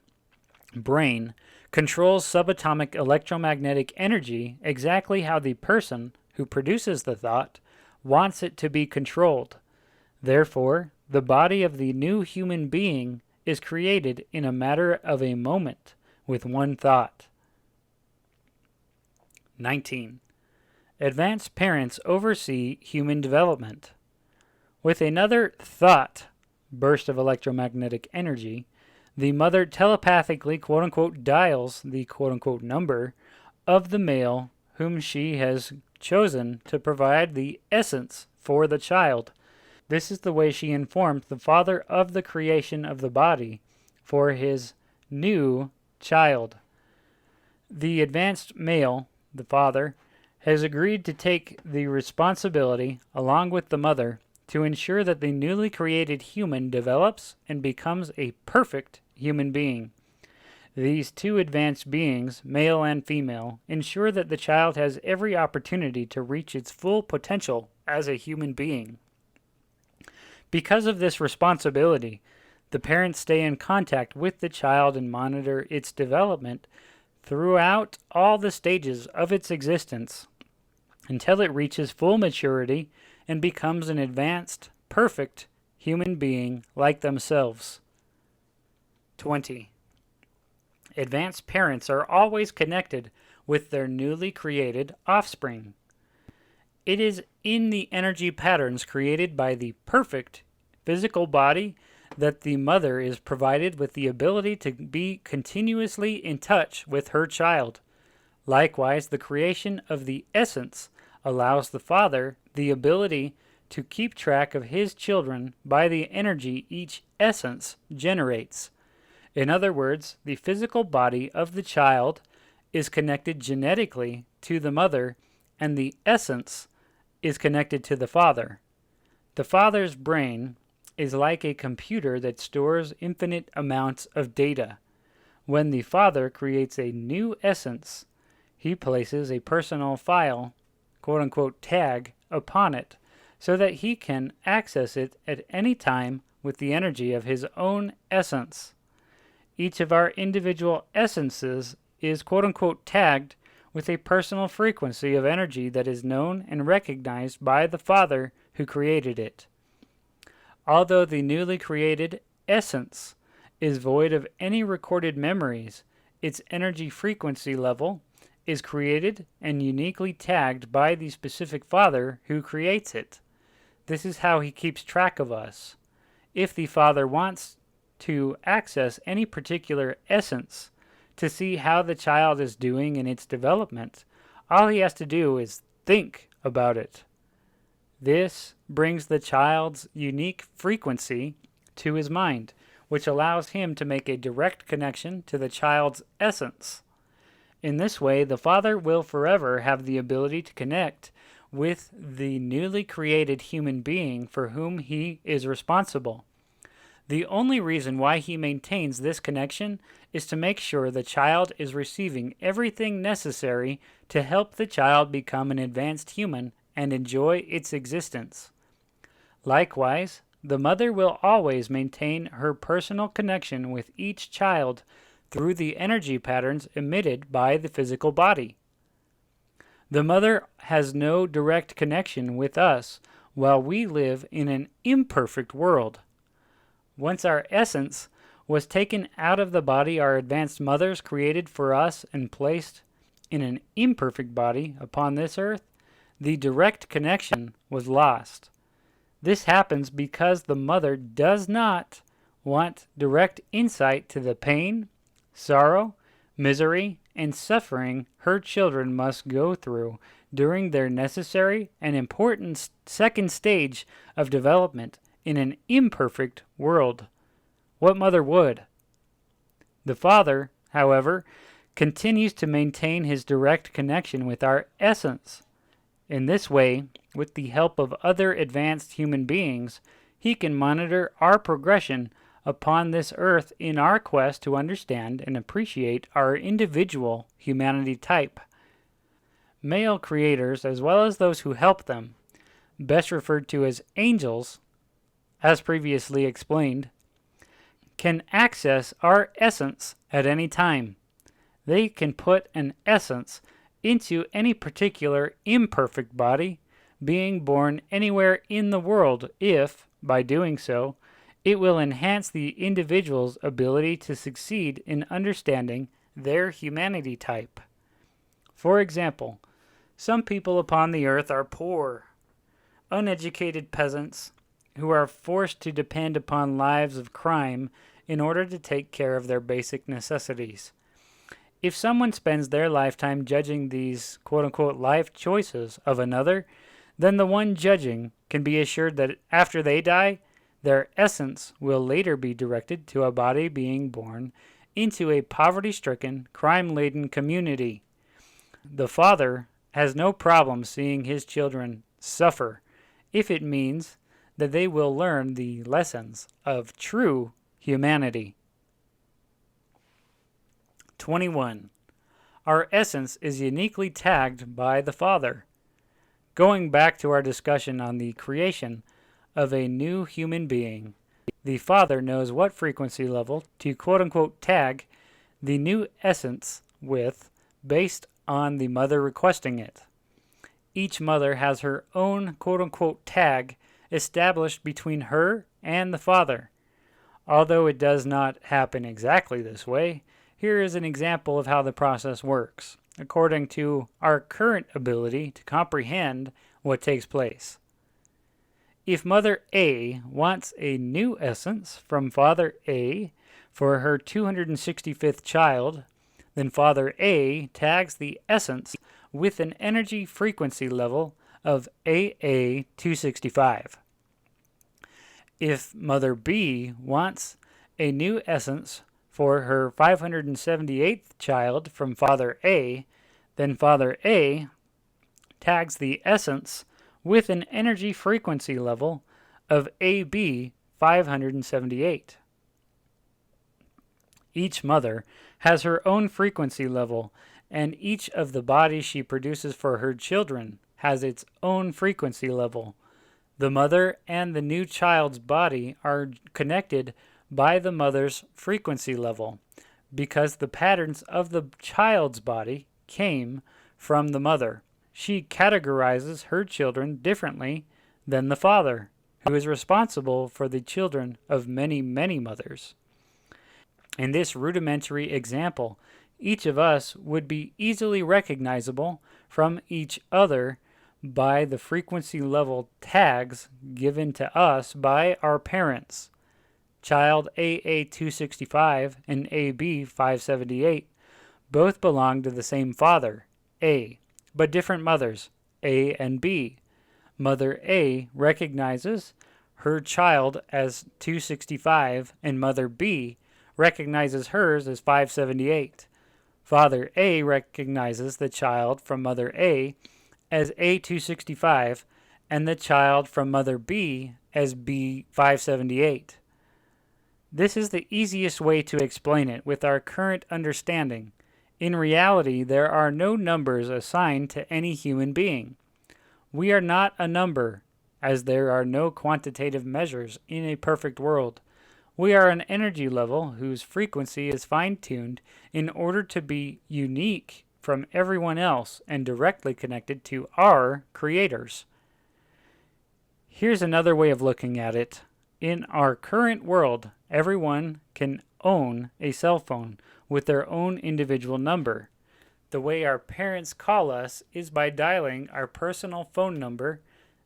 brain controls subatomic electromagnetic energy exactly how the person who produces the thought wants it to be controlled. Therefore, the body of the new human being is created in a matter of a moment with one thought. 19. Advanced parents oversee human development. With another thought burst of electromagnetic energy, The mother telepathically, quote unquote, dials the quote unquote number of the male whom she has chosen to provide the essence for the child. This is the way she informed the father of the creation of the body for his new child. The advanced male, the father, has agreed to take the responsibility, along with the mother, to ensure that the newly created human develops and becomes a perfect human being. These two advanced beings, male and female, ensure that the child has every opportunity to reach its full potential as a human being. Because of this responsibility, the parents stay in contact with the child and monitor its development throughout all the stages of its existence until it reaches full maturity and becomes an advanced, perfect human being like themselves. 20. Advanced parents are always connected with their newly created offspring. It is in the energy patterns created by the perfect physical body that the mother is provided with the ability to be continuously in touch with her child. Likewise, the creation of the essence allows the father the ability to keep track of his children by the energy each essence generates. In other words, the physical body of the child is connected genetically to the mother, and the essence is connected to the father. The father's brain is like a computer that stores infinite amounts of data. When the father creates a new essence, he places a personal file, quote-unquote tag, upon it so that he can access it at any time with the energy of his own essence. Each of our individual essences is quote-unquote tagged with a personal frequency of energy that is known and recognized by the Father who created it. Although the newly created essence is void of any recorded memories, its energy frequency level is created and uniquely tagged by the specific Father who creates it. This is how he keeps track of us. If the Father wants to access any particular essence to see how the child is doing in its development, all he has to do is think about it. This brings the child's unique frequency to his mind, which allows him to make a direct connection to the child's essence. In this way, the Father will forever have the ability to connect with the newly created human being for whom he is responsible. The only reason why he maintains this connection is to make sure the child is receiving everything necessary to help the child become an advanced human and enjoy its existence. Likewise, the mother will always maintain her personal connection with each child through the energy patterns emitted by the physical body. The mother has no direct connection with us while we live in an imperfect world. Once our essence was taken out of the body our advanced mothers created for us and placed in an imperfect body upon this earth, the direct connection was lost. This happens because the mother does not want direct insight to the pain, sorrow, misery, and suffering her children must go through during their necessary and important second stage of development in an imperfect world. What mother would? The Father, however, continues to maintain his direct connection with our essence. In this way, with the help of other advanced human beings, he can monitor our progression upon this earth in our quest to understand and appreciate our individual humanity type. Male creators, as well as those who help them, best referred to as angels, as previously explained, can access our essence at any time. They can put an essence into any particular imperfect body, being born anywhere in the world if, by doing so, it will enhance the individual's ability to succeed in understanding their humanity type. For example, some people upon the earth are poor, uneducated peasants who are forced to depend upon lives of crime in order to take care of their basic necessities. If someone spends their lifetime judging these quote-unquote life choices of another, then the one judging can be assured that after they die, their essence will later be directed to a body being born into a poverty-stricken, crime-laden community. The father has no problem seeing his children suffer if it means that they will learn the lessons of true humanity. 21. Our essence is uniquely tagged by the Father. Going back to our discussion on the creation of a new human being, the Father knows what frequency level to quote-unquote tag the new essence with based on the mother requesting it. Each mother has her own quote-unquote tag established between her and the Father. Although it does not happen exactly this way, here is an example of how the process works, according to our current ability to comprehend what takes place. If Mother A wants a new essence from Father A for her 265th child, then Father A tags the essence with an energy frequency level of AA 265. If Mother B wants a new essence for her 578th child from Father A, then Father A tags the essence with an energy frequency level of AB 578. Each mother has her own frequency level, and each of the bodies she produces for her children has its own frequency level. The mother and the new child's body are connected by the mother's frequency level because the patterns of the child's body came from the mother. She categorizes her children differently than the father, who is responsible for the children of many, many mothers. In this rudimentary example, each of us would be easily recognizable from each other by the frequency level tags given to us by our parents. Child AA 265 and AB 578 both belong to the same father, A, but different mothers, A and B. Mother A recognizes her child as 265 and Mother B recognizes hers as 578. Father A recognizes the child from Mother A as A265 and the child from Mother B as B578. This is the easiest way to explain it with our current understanding. In reality, there are no numbers assigned to any human being. We are not a number, as there are no quantitative measures in a perfect world. We are an energy level whose frequency is fine-tuned in order to be unique from everyone else and directly connected to our creators. Here's another way of looking at it. In our current world, everyone can own a cell phone with their own individual number. The way our parents call us is by dialing our personal phone number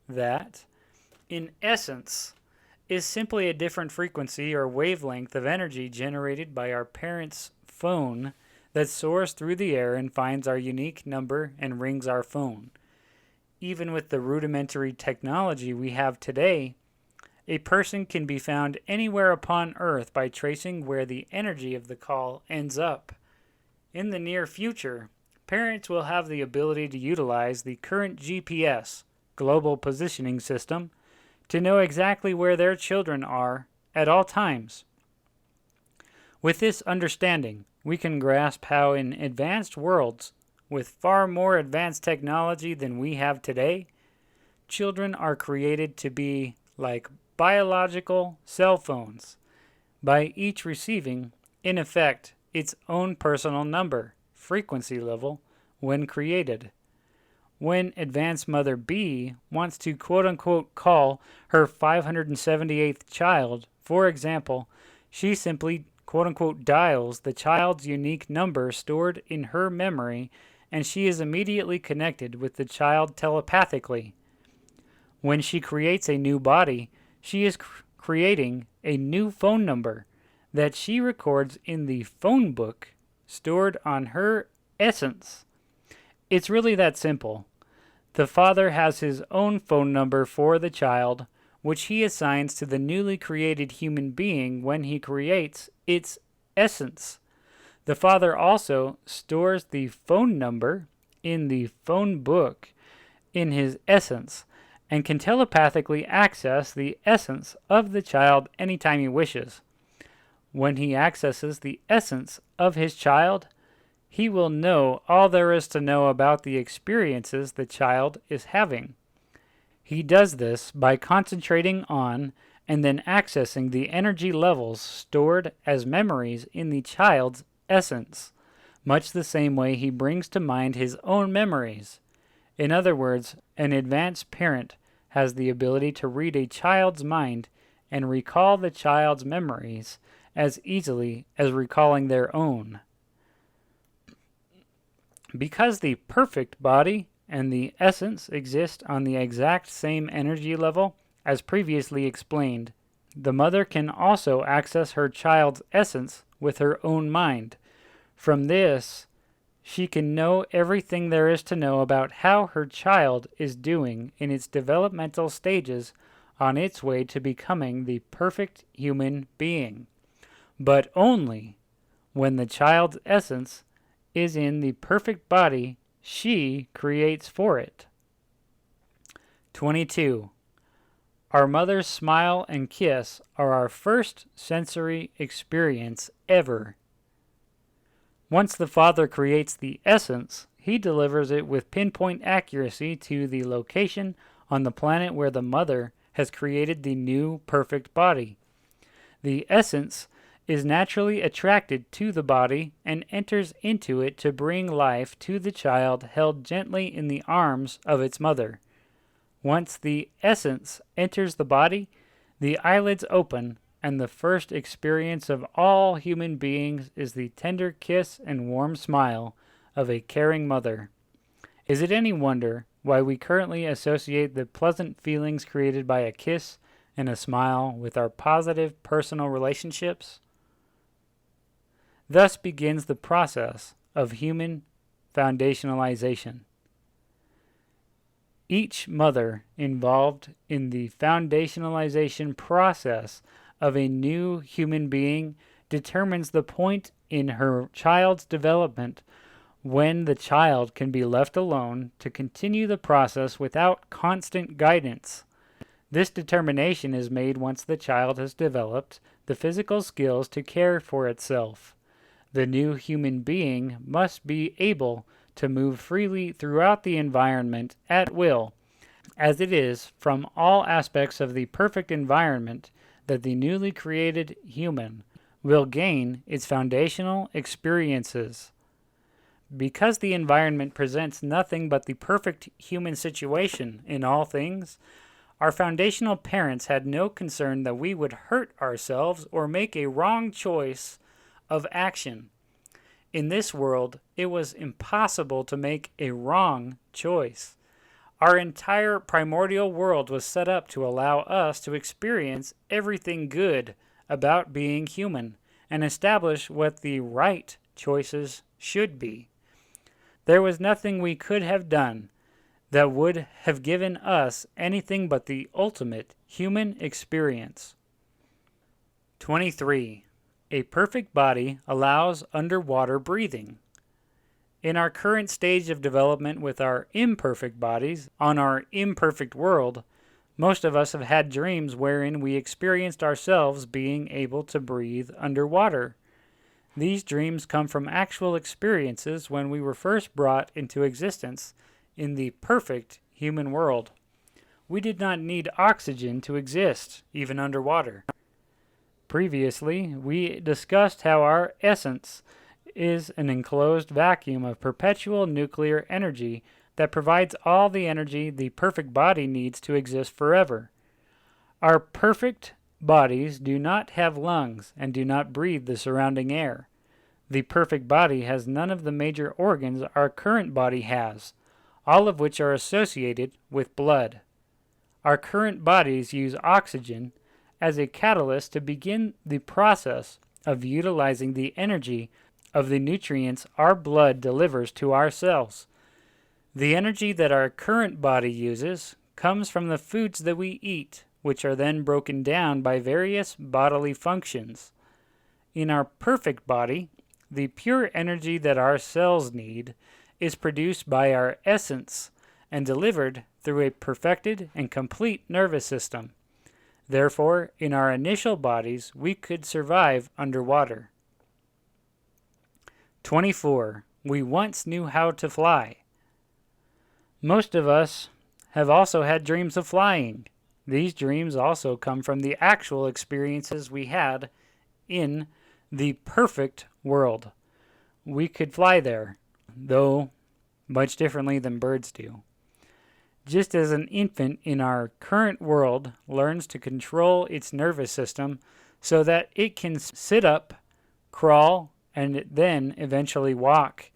that, in essence, is simply a different frequency or wavelength of energy generated by our parents' phone that soars through the air and finds our unique number and rings our phone. Even with the rudimentary technology we have today, a person can be found anywhere upon Earth by tracing where the energy of the call ends up. In the near future, parents will have the ability to utilize the current GPS, Global Positioning System, to know exactly where their children are at all times. With this understanding, we can grasp how in advanced worlds, with far more advanced technology than we have today, children are created to be like biological cell phones, by each receiving, in effect, its own personal number, frequency level, when created. When advanced Mother B wants to quote-unquote call her 578th child, for example, she simply quote-unquote dials the child's unique number stored in her memory, and she is immediately connected with the child telepathically. When she creates a new body, she is creating a new phone number that she records in the phone book stored on her essence. It's really that simple. The father has his own phone number for the child, which he assigns to the newly created human being when he creates its essence. The father also stores the phone number in the phone book in his essence and can telepathically access the essence of the child anytime he wishes. When he accesses the essence of his child, he will know all there is to know about the experiences the child is having. He does this by concentrating on and then accessing the energy levels stored as memories in the child's essence, much the same way he brings to mind his own memories. In other words, an advanced parent has the ability to read a child's mind and recall the child's memories as easily as recalling their own. Because the perfect body and the essence exist on the exact same energy level as previously explained, the mother can also access her child's essence with her own mind. From this, she can know everything there is to know about how her child is doing in its developmental stages on its way to becoming the perfect human being, but only when the child's essence is in the perfect body she creates for it. 22. Our mother's smile and kiss are our first sensory experience ever. Once the father creates the essence, he delivers it with pinpoint accuracy to the location on the planet where the mother has created the new perfect body. The essence is naturally attracted to the body and enters into it to bring life to the child held gently in the arms of its mother. Once the essence enters the body, the eyelids open, and the first experience of all human beings is the tender kiss and warm smile of a caring mother. Is it any wonder why we currently associate the pleasant feelings created by a kiss and a smile with our positive personal relationships? Thus begins the process of human foundationalization. Each mother involved in the foundationalization process of a new human being determines the point in her child's development when the child can be left alone to continue the process without constant guidance. This determination is made once the child has developed the physical skills to care for itself. The new human being must be able to move freely throughout the environment at will, as it is from all aspects of the perfect environment that the newly created human will gain its foundational experiences. Because the environment presents nothing but the perfect human situation in all things, our foundational parents had no concern that we would hurt ourselves or make a wrong choice of action. In this world, it was impossible to make a wrong choice. Our entire primordial world was set up to allow us to experience everything good about being human and establish what the right choices should be. There was nothing we could have done that would have given us anything but the ultimate human experience. 23. A perfect body allows underwater breathing. In our current stage of development with our imperfect bodies on our imperfect world, most of us have had dreams wherein we experienced ourselves being able to breathe underwater. These dreams come from actual experiences when we were first brought into existence in the perfect human world. We did not need oxygen to exist, even underwater. Previously, we discussed how our essence is an enclosed vacuum of perpetual nuclear energy that provides all the energy the perfect body needs to exist forever. Our perfect bodies do not have lungs and do not breathe the surrounding air. The perfect body has none of the major organs our current body has, all of which are associated with blood. Our current bodies use oxygen as a catalyst to begin the process of utilizing the energy of the nutrients our blood delivers to our cells. The energy that our current body uses comes from the foods that we eat, which are then broken down by various bodily functions. In our perfect body, the pure energy that our cells need is produced by our essence and delivered through a perfected and complete nervous system. Therefore, in our initial bodies, we could survive underwater. 24. We once knew how to fly. Most of us have also had dreams of flying. These dreams also come from the actual experiences we had in the perfect world. We could fly there, though much differently than birds do. Just as an infant in our current world learns to control its nervous system so that it can sit up, crawl, and then eventually walk.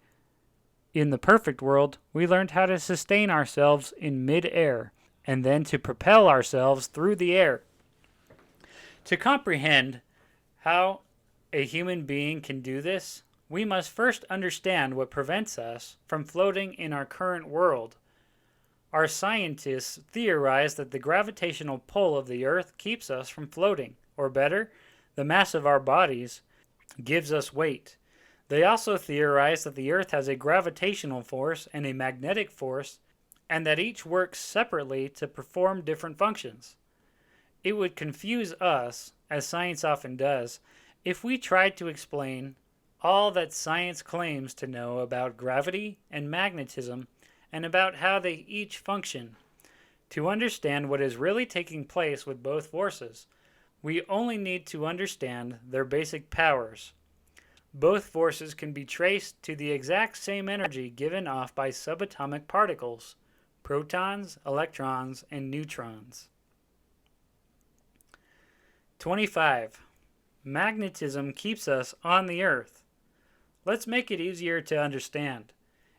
In the perfect world, we learned how to sustain ourselves in mid-air and then to propel ourselves through the air. To comprehend how a human being can do this, we must first understand what prevents us from floating in our current world. Our scientists theorize that the gravitational pull of the Earth keeps us from floating, or better, the mass of our bodies gives us weight. They also theorize that the Earth has a gravitational force and a magnetic force, and that each works separately to perform different functions. It would confuse us, as science often does, if we tried to explain all that science claims to know about gravity and magnetism and about how they each function. To understand what is really taking place with both forces, we only need to understand their basic powers. Both forces can be traced to the exact same energy given off by subatomic particles, protons, electrons, and neutrons. 25. Magnetism keeps us on the Earth. Let's make it easier to understand.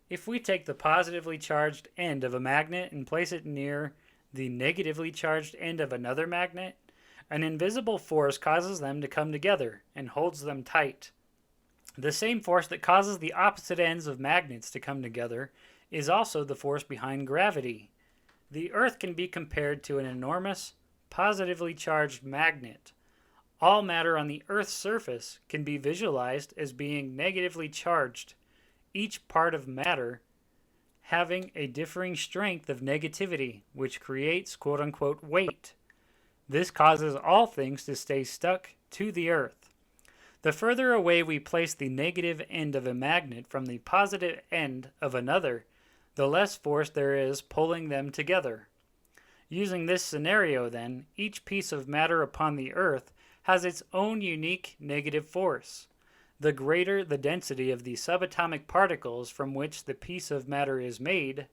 If we take the positively charged end of a magnet and place it near the negatively charged end of another magnet, an invisible force causes them to come together and holds them tight. The same force that causes the opposite ends of magnets to come together is also the force behind gravity. The Earth can be compared to an enormous, positively charged magnet. All matter on the Earth's surface can be visualized as being negatively charged, each part of matter having a differing strength of negativity, which creates quote-unquote weight. This causes all things to stay stuck to the Earth. The further away we place the negative end of a magnet from the positive end of another, the less force there is pulling them together. Using this scenario then, each piece of matter upon the Earth has its own unique negative force. The greater the density of the subatomic particles from which the piece of matter is made,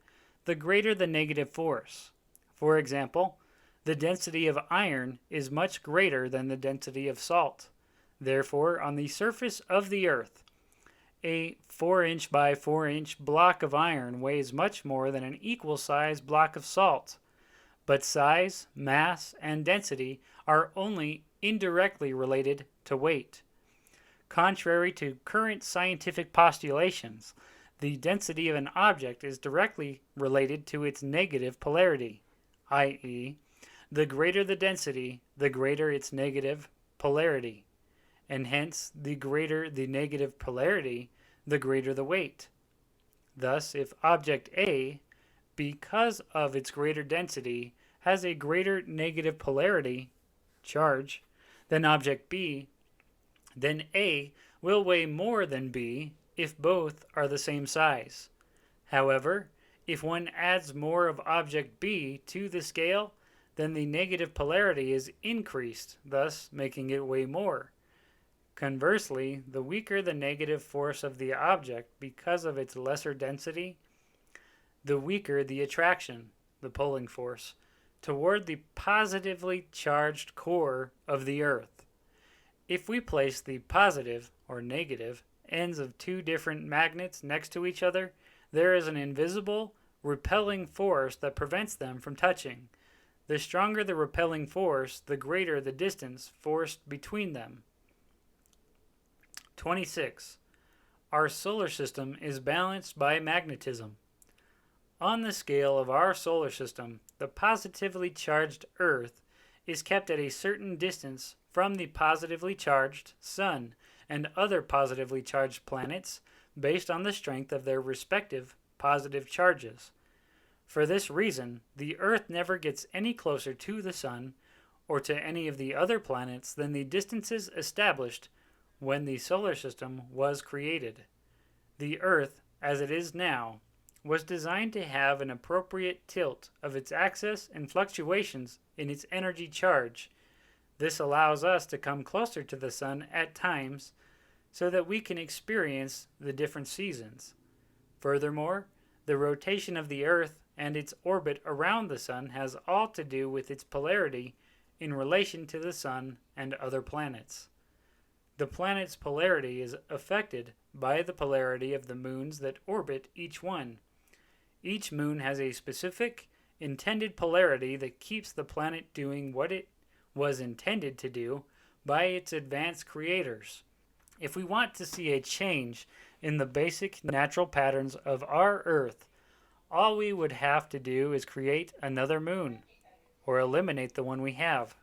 the greater the negative force. For example, the density of iron is much greater than the density of salt. Therefore, on the surface of the Earth, a 4-inch by 4-inch block of iron weighs much more than an equal-sized block of salt. But size, mass, and density are only indirectly related to weight. Contrary to current scientific postulations, the density of an object is directly related to its negative polarity, i.e., the greater the density, the greater its negative polarity, and hence the greater the negative polarity, the greater the weight. Thus, if object A, because of its greater density, has a greater negative polarity, charge, than object B, then A will weigh more than B if both are the same size. However, if one adds more of object B to the scale, then the negative polarity is increased, thus making it weigh more. Conversely, the weaker the negative force of the object because of its lesser density, the weaker the attraction, the pulling force, toward the positively charged core of the Earth. If we place the positive or negative ends of two different magnets next to each other, there is an invisible, repelling force that prevents them from touching. The stronger the repelling force, the greater the distance forced between them. 26. Our solar system is balanced by magnetism. On the scale of our solar system, the positively charged Earth is kept at a certain distance from the positively charged Sun and other positively charged planets based on the strength of their respective positive charges. For this reason, the Earth never gets any closer to the Sun or to any of the other planets than the distances established when the solar system was created. The Earth, as it is now, was designed to have an appropriate tilt of its axis and fluctuations in its energy charge. This allows us to come closer to the Sun at times so that we can experience the different seasons. Furthermore, the rotation of the Earth and its orbit around the Sun has all to do with its polarity in relation to the Sun and other planets. The planet's polarity is affected by the polarity of the moons that orbit each one. Each moon has a specific intended polarity that keeps the planet doing what it was intended to do by its advanced creators. If we want to see a change in the basic natural patterns of our Earth, all we would have to do is create another moon, or eliminate the one we have.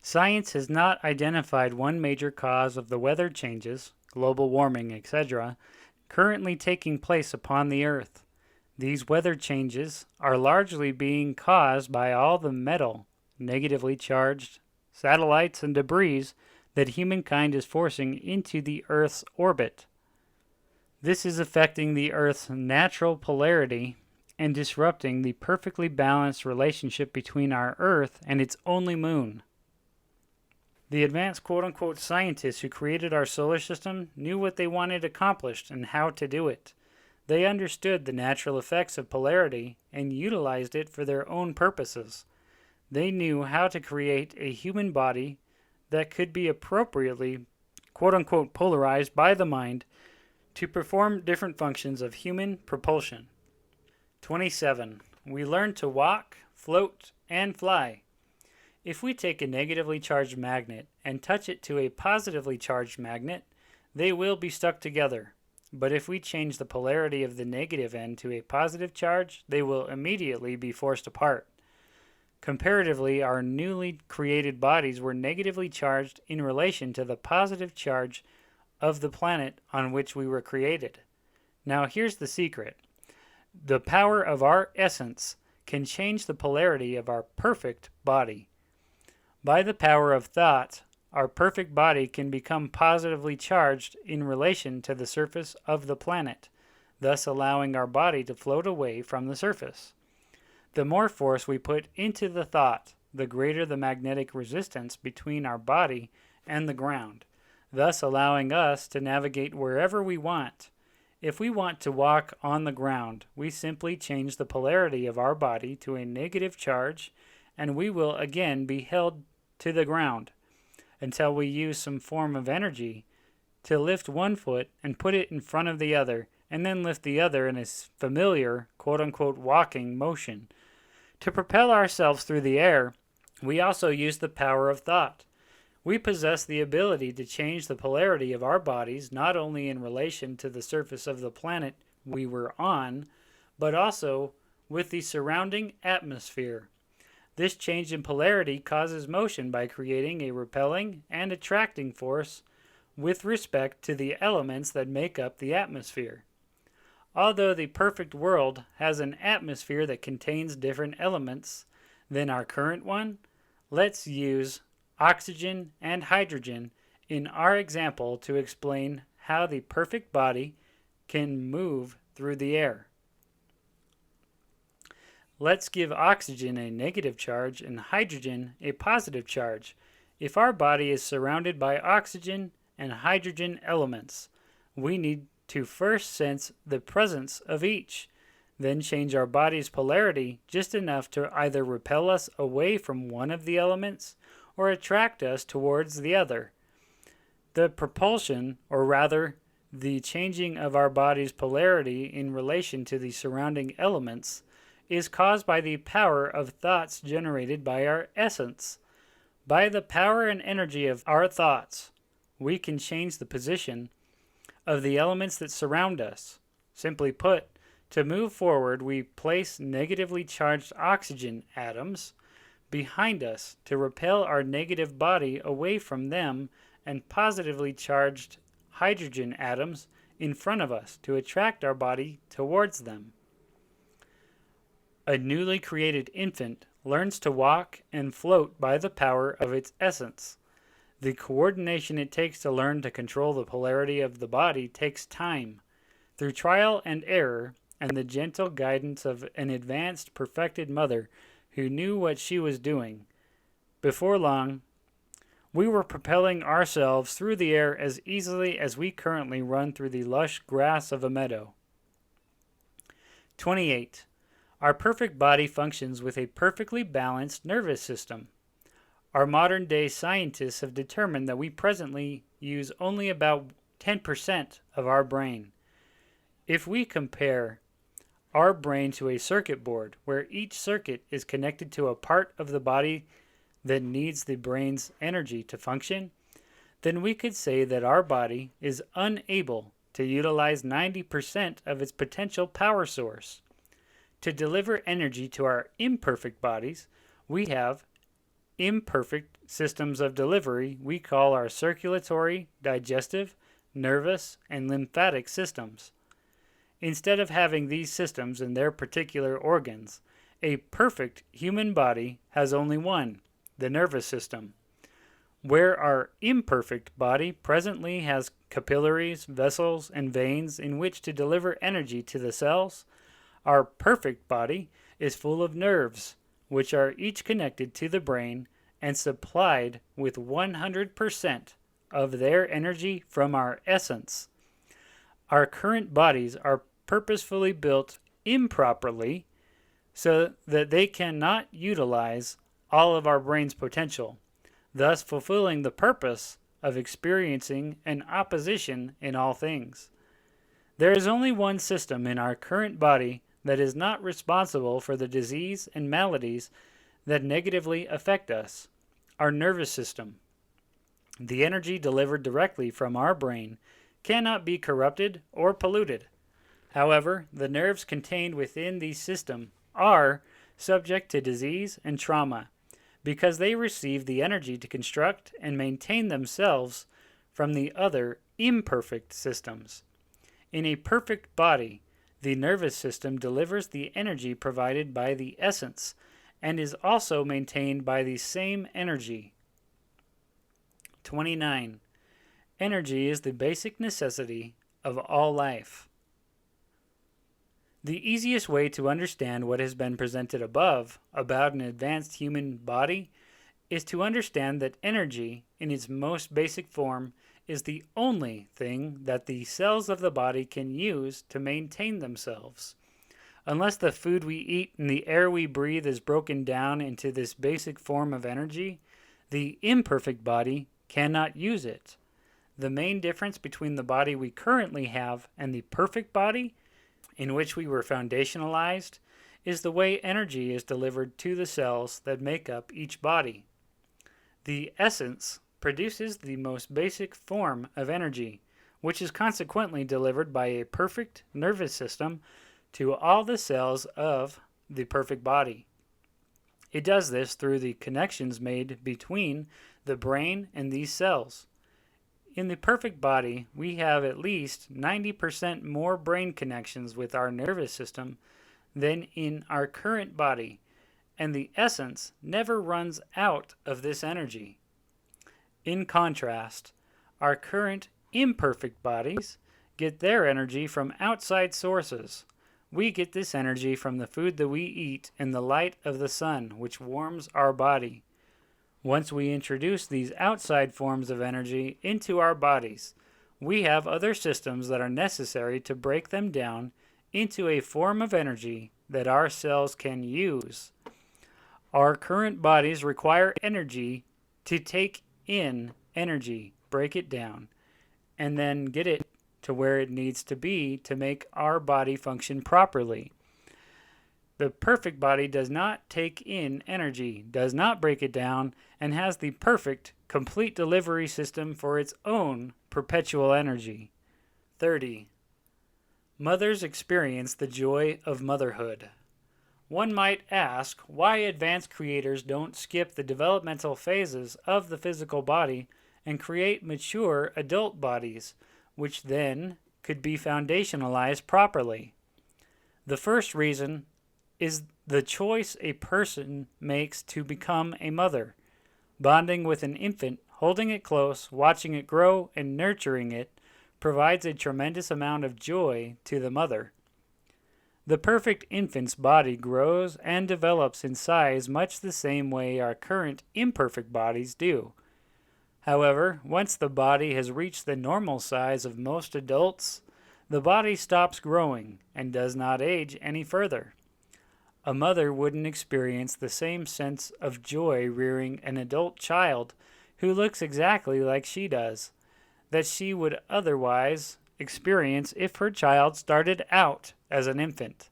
Science has not identified one major cause of the weather changes, global warming, etc., currently taking place upon the Earth. These weather changes are largely being caused by all the metal, negatively charged, satellites and debris that humankind is forcing into the Earth's orbit. This is affecting the Earth's natural polarity and disrupting the perfectly balanced relationship between our Earth and its only moon. The advanced quote-unquote scientists who created our solar system knew what they wanted accomplished and how to do it. They understood the natural effects of polarity and utilized it for their own purposes. They knew how to create a human body that could be appropriately quote-unquote polarized by the mind to perform different functions of human propulsion. 27. We learn to walk, float, and fly. If we take a negatively charged magnet and touch it to a positively charged magnet, they will be stuck together. But if we change the polarity of the negative end to a positive charge, they will immediately be forced apart. Comparatively, our newly created bodies were negatively charged in relation to the positive charge of the planet on which we were created. Now here's the secret. The power of our essence can change the polarity of our perfect body. By the power of thought, our perfect body can become positively charged in relation to the surface of the planet, thus allowing our body to float away from the surface. The more force we put into the thought, the greater the magnetic resistance between our body and the ground, thus allowing us to navigate wherever we want. If we want to walk on the ground, we simply change the polarity of our body to a negative charge, and we will again be held to the ground until we use some form of energy to lift one foot and put it in front of the other, and then lift the other in a familiar quote-unquote walking motion. To propel ourselves through the air, we also use the power of thought. We possess the ability to change the polarity of our bodies not only in relation to the surface of the planet we were on, but also with the surrounding atmosphere. This change in polarity causes motion by creating a repelling and attracting force with respect to the elements that make up the atmosphere. Although the perfect world has an atmosphere that contains different elements than our current one, let's use oxygen and hydrogen in our example to explain how the perfect body can move through the air. Let's give oxygen a negative charge and hydrogen a positive charge. If our body is surrounded by oxygen and hydrogen elements, we need to first sense the presence of each, then change our body's polarity just enough to either repel us away from one of the elements or attract us towards the other. The propulsion, or rather, the changing of our body's polarity in relation to the surrounding elements, is caused by the power of thoughts generated by our essence. By the power and energy of our thoughts, we can change the position of the elements that surround us. Simply put, to move forward, we place negatively charged oxygen atoms behind us to repel our negative body away from them, and positively charged hydrogen atoms in front of us to attract our body towards them. A newly created infant learns to walk and float by the power of its essence. The coordination it takes to learn to control the polarity of the body takes time. Through trial and error and the gentle guidance of an advanced, perfected mother who knew what she was doing, before long, we were propelling ourselves through the air as easily as we currently run through the lush grass of a meadow. 28. Our perfect body functions with a perfectly balanced nervous system. Our modern-day scientists have determined that we presently use only about 10% of our brain. If we compare our brain to a circuit board, where each circuit is connected to a part of the body that needs the brain's energy to function, then we could say that our body is unable to utilize 90% of its potential power source. To deliver energy to our imperfect bodies, we have imperfect systems of delivery we call our circulatory, digestive, nervous, and lymphatic systems. Instead of having these systems in their particular organs, a perfect human body has only one, the nervous system. Where our imperfect body presently has capillaries, vessels, and veins in which to deliver energy to the cells, our perfect body is full of nerves, which are each connected to the brain and supplied with 100% of their energy from our essence. Our current bodies are purposefully built improperly so that they cannot utilize all of our brain's potential, thus fulfilling the purpose of experiencing an opposition in all things. There is only one system in our current body that is not responsible for the disease and maladies that negatively affect us, our nervous system. The energy delivered directly from our brain cannot be corrupted or polluted. However, the nerves contained within the system are subject to disease and trauma because they receive the energy to construct and maintain themselves from the other imperfect systems. In a perfect body, the nervous system delivers the energy provided by the essence and is also maintained by the same energy. 29. Energy is the basic necessity of all life. The easiest way to understand what has been presented above about an advanced human body is to understand that energy, in its most basic form, is the only thing that the cells of the body can use to maintain themselves. Unless the food we eat and the air we breathe is broken down into this basic form of energy, the imperfect body cannot use it. The main difference between the body we currently have and the perfect body, in which we were foundationalized, is the way energy is delivered to the cells that make up each body. The essence produces the most basic form of energy, which is consequently delivered by a perfect nervous system to all the cells of the perfect body. It does this through the connections made between the brain and these cells. In the perfect body, we have at least 90% more brain connections with our nervous system than in our current body, and the essence never runs out of this energy. In contrast, our current imperfect bodies get their energy from outside sources. We get this energy from the food that we eat and the light of the sun, which warms our body. Once we introduce these outside forms of energy into our bodies, we have other systems that are necessary to break them down into a form of energy that our cells can use. Our current bodies require energy to take in energy, break it down, and then get it to where it needs to be to make our body function properly. The perfect body does not take in energy, does not break it down, and has the perfect, complete delivery system for its own perpetual energy. 30. Mothers experience the joy of motherhood. One might ask why advanced creators don't skip the developmental phases of the physical body and create mature adult bodies, which then could be foundationalized properly. The first reason is the choice a person makes to become a mother. Bonding with an infant, holding it close, watching it grow, and nurturing it provides a tremendous amount of joy to the mother. The perfect infant's body grows and develops in size much the same way our current imperfect bodies do. However, once the body has reached the normal size of most adults, the body stops growing and does not age any further. A mother wouldn't experience the same sense of joy rearing an adult child who looks exactly like she does, that she would otherwise experience if her child started out as an infant.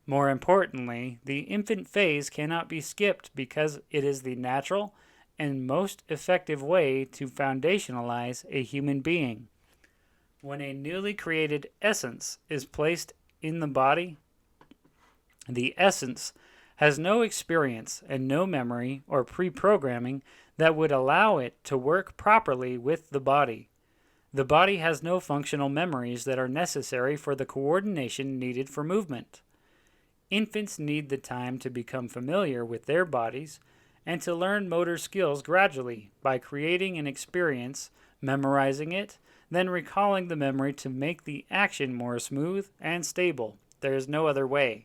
More importantly, the infant phase cannot be skipped because it is the natural and most effective way to foundationalize a human being. When a newly created essence is placed in the body, the essence has no experience and no memory or pre-programming that would allow it to work properly with the body. The body has no functional memories that are necessary for the coordination needed for movement. Infants need the time to become familiar with their bodies and to learn motor skills gradually by creating an experience, memorizing it, then recalling the memory to make the action more smooth and stable. There is no other way.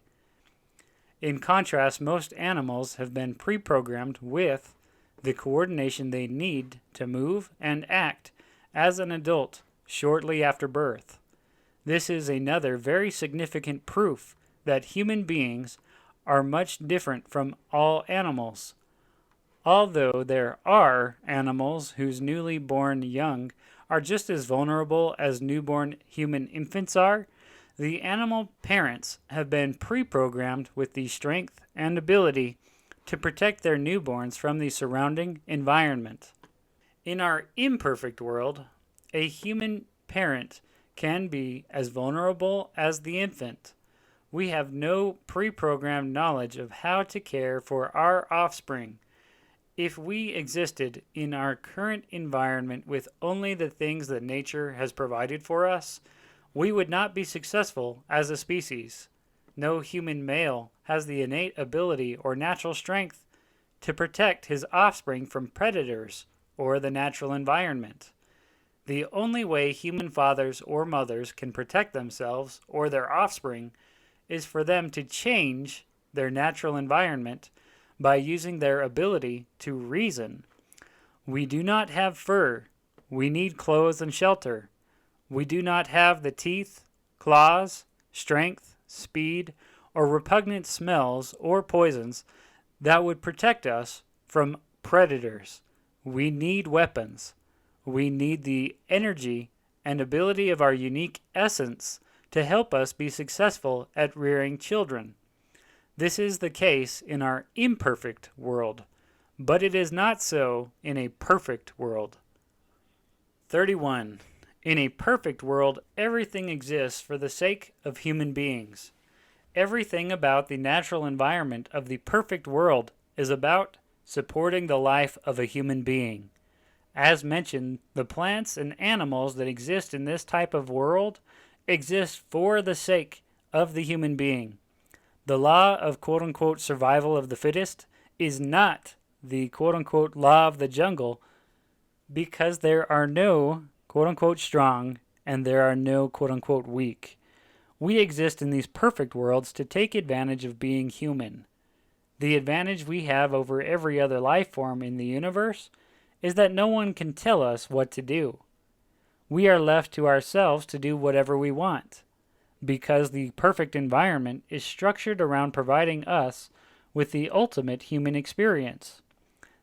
In contrast, most animals have been pre-programmed with the coordination they need to move and act as an adult shortly after birth. This is another very significant proof that human beings are much different from all animals. Although there are animals whose newly born young are just as vulnerable as newborn human infants are, the animal parents have been pre-programmed with the strength and ability to protect their newborns from the surrounding environment. In our imperfect world, a human parent can be as vulnerable as the infant. We have no pre-programmed knowledge of how to care for our offspring. If we existed in our current environment with only the things that nature has provided for us, we would not be successful as a species. No human male has the innate ability or natural strength to protect his offspring from predators or the natural environment. The only way human fathers or mothers can protect themselves or their offspring is for them to change their natural environment by using their ability to reason. We do not have fur. We need clothes and shelter. We do not have the teeth, claws, strength, speed, or repugnant smells or poisons that would protect us from predators. We need weapons. We need the energy and ability of our unique essence to help us be successful at rearing children. This is the case in our imperfect world, but it is not so in a perfect world. 31. In a perfect world, everything exists for the sake of human beings. Everything about the natural environment of the perfect world is about supporting the life of a human being. As mentioned, the plants and animals that exist in this type of world exist for the sake of the human being. The law of quote-unquote survival of the fittest is not the quote-unquote law of the jungle because there are no quote-unquote strong and there are no quote-unquote weak. We exist in these perfect worlds to take advantage of being human. The advantage we have over every other life form in the universe is that no one can tell us what to do. We are left to ourselves to do whatever we want, because the perfect environment is structured around providing us with the ultimate human experience.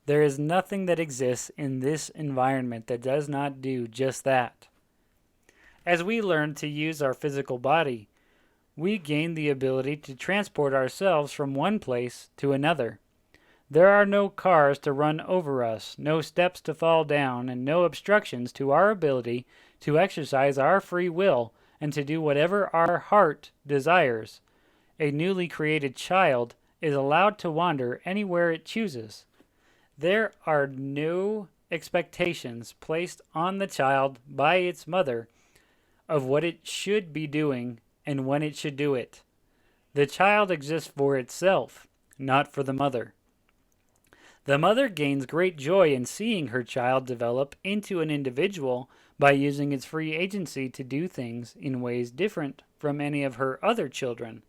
There is nothing that exists in this environment that does not do just that. As we learn to use our physical body, we gain the ability to transport ourselves from one place to another. There are no cars to run over us, no steps to fall down, and no obstructions to our ability to exercise our free will and to do whatever our heart desires. A newly created child is allowed to wander anywhere it chooses. There are no expectations placed on the child by its mother of what it should be doing and when it should do it. The child exists for itself, not for the mother. The mother gains great joy in seeing her child develop into an individual by using its free agency to do things in ways different from any of her other children.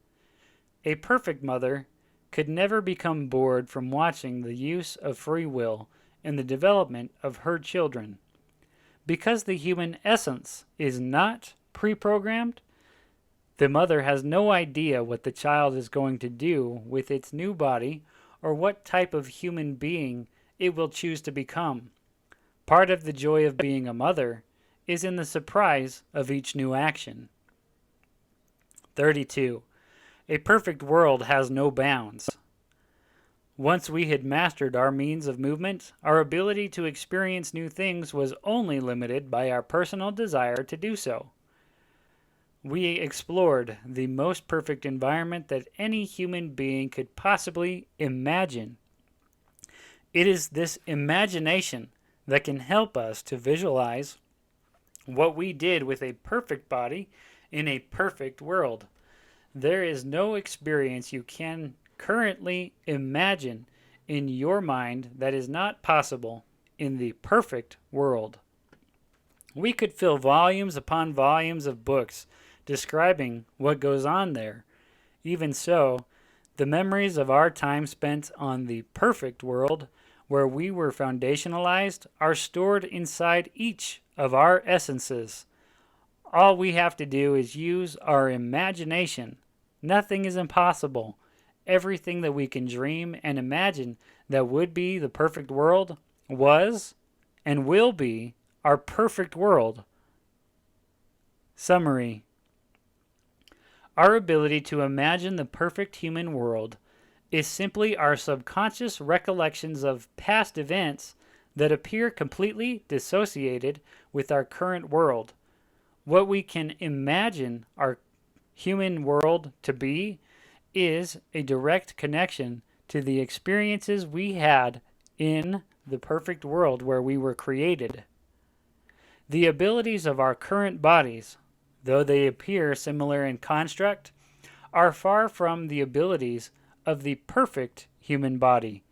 A perfect mother could never become bored from watching the use of free will in the development of her children. Because the human essence is not pre-programmed, the mother has no idea what the child is going to do with its new body or what type of human being it will choose to become. Part of the joy of being a mother is in the surprise of each new action. 32. A perfect world has no bounds. Once we had mastered our means of movement, our ability to experience new things was only limited by our personal desire to do so. We explored the most perfect environment that any human being could possibly imagine. It is this imagination that can help us to visualize what we did with a perfect body in a perfect world. There is no experience you can currently imagine in your mind that is not possible in the perfect world. We could fill volumes upon volumes of books describing what goes on there. Even so, the memories of our time spent on the perfect world, where we were foundationalized, are stored inside each of our essences. All we have to do is use our imagination. Nothing is impossible. Everything that we can dream and imagine that would be the perfect world was and will be our perfect world. Summary. Our ability to imagine the perfect human world is simply our subconscious recollections of past events that appear completely dissociated with our current world. What we can imagine our human world to be is a direct connection to the experiences we had in the perfect world where we were created. The abilities of our current bodies, though they appear similar in construct, are far from the abilities of the perfect human body.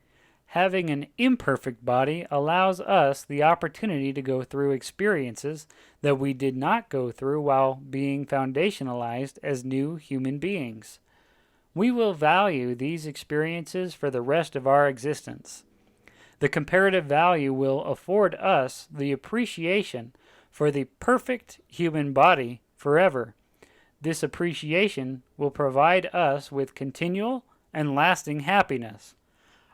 Having an imperfect body allows us the opportunity to go through experiences that we did not go through while being foundationalized as new human beings. We will value these experiences for the rest of our existence. The comparative value will afford us the appreciation for the perfect human body forever. This appreciation will provide us with continual and lasting happiness.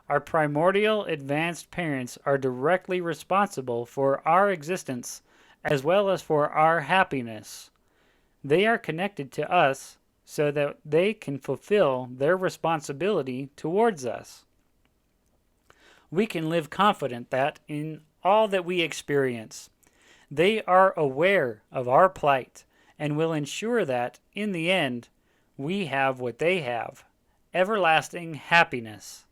Our primordial advanced parents are directly responsible for our existence as well as for our happiness. They are connected to us so that they can fulfill their responsibility towards us. We can live confident that in all that we experience, they are aware of our plight and will ensure that, in the end, we have what they have: everlasting happiness.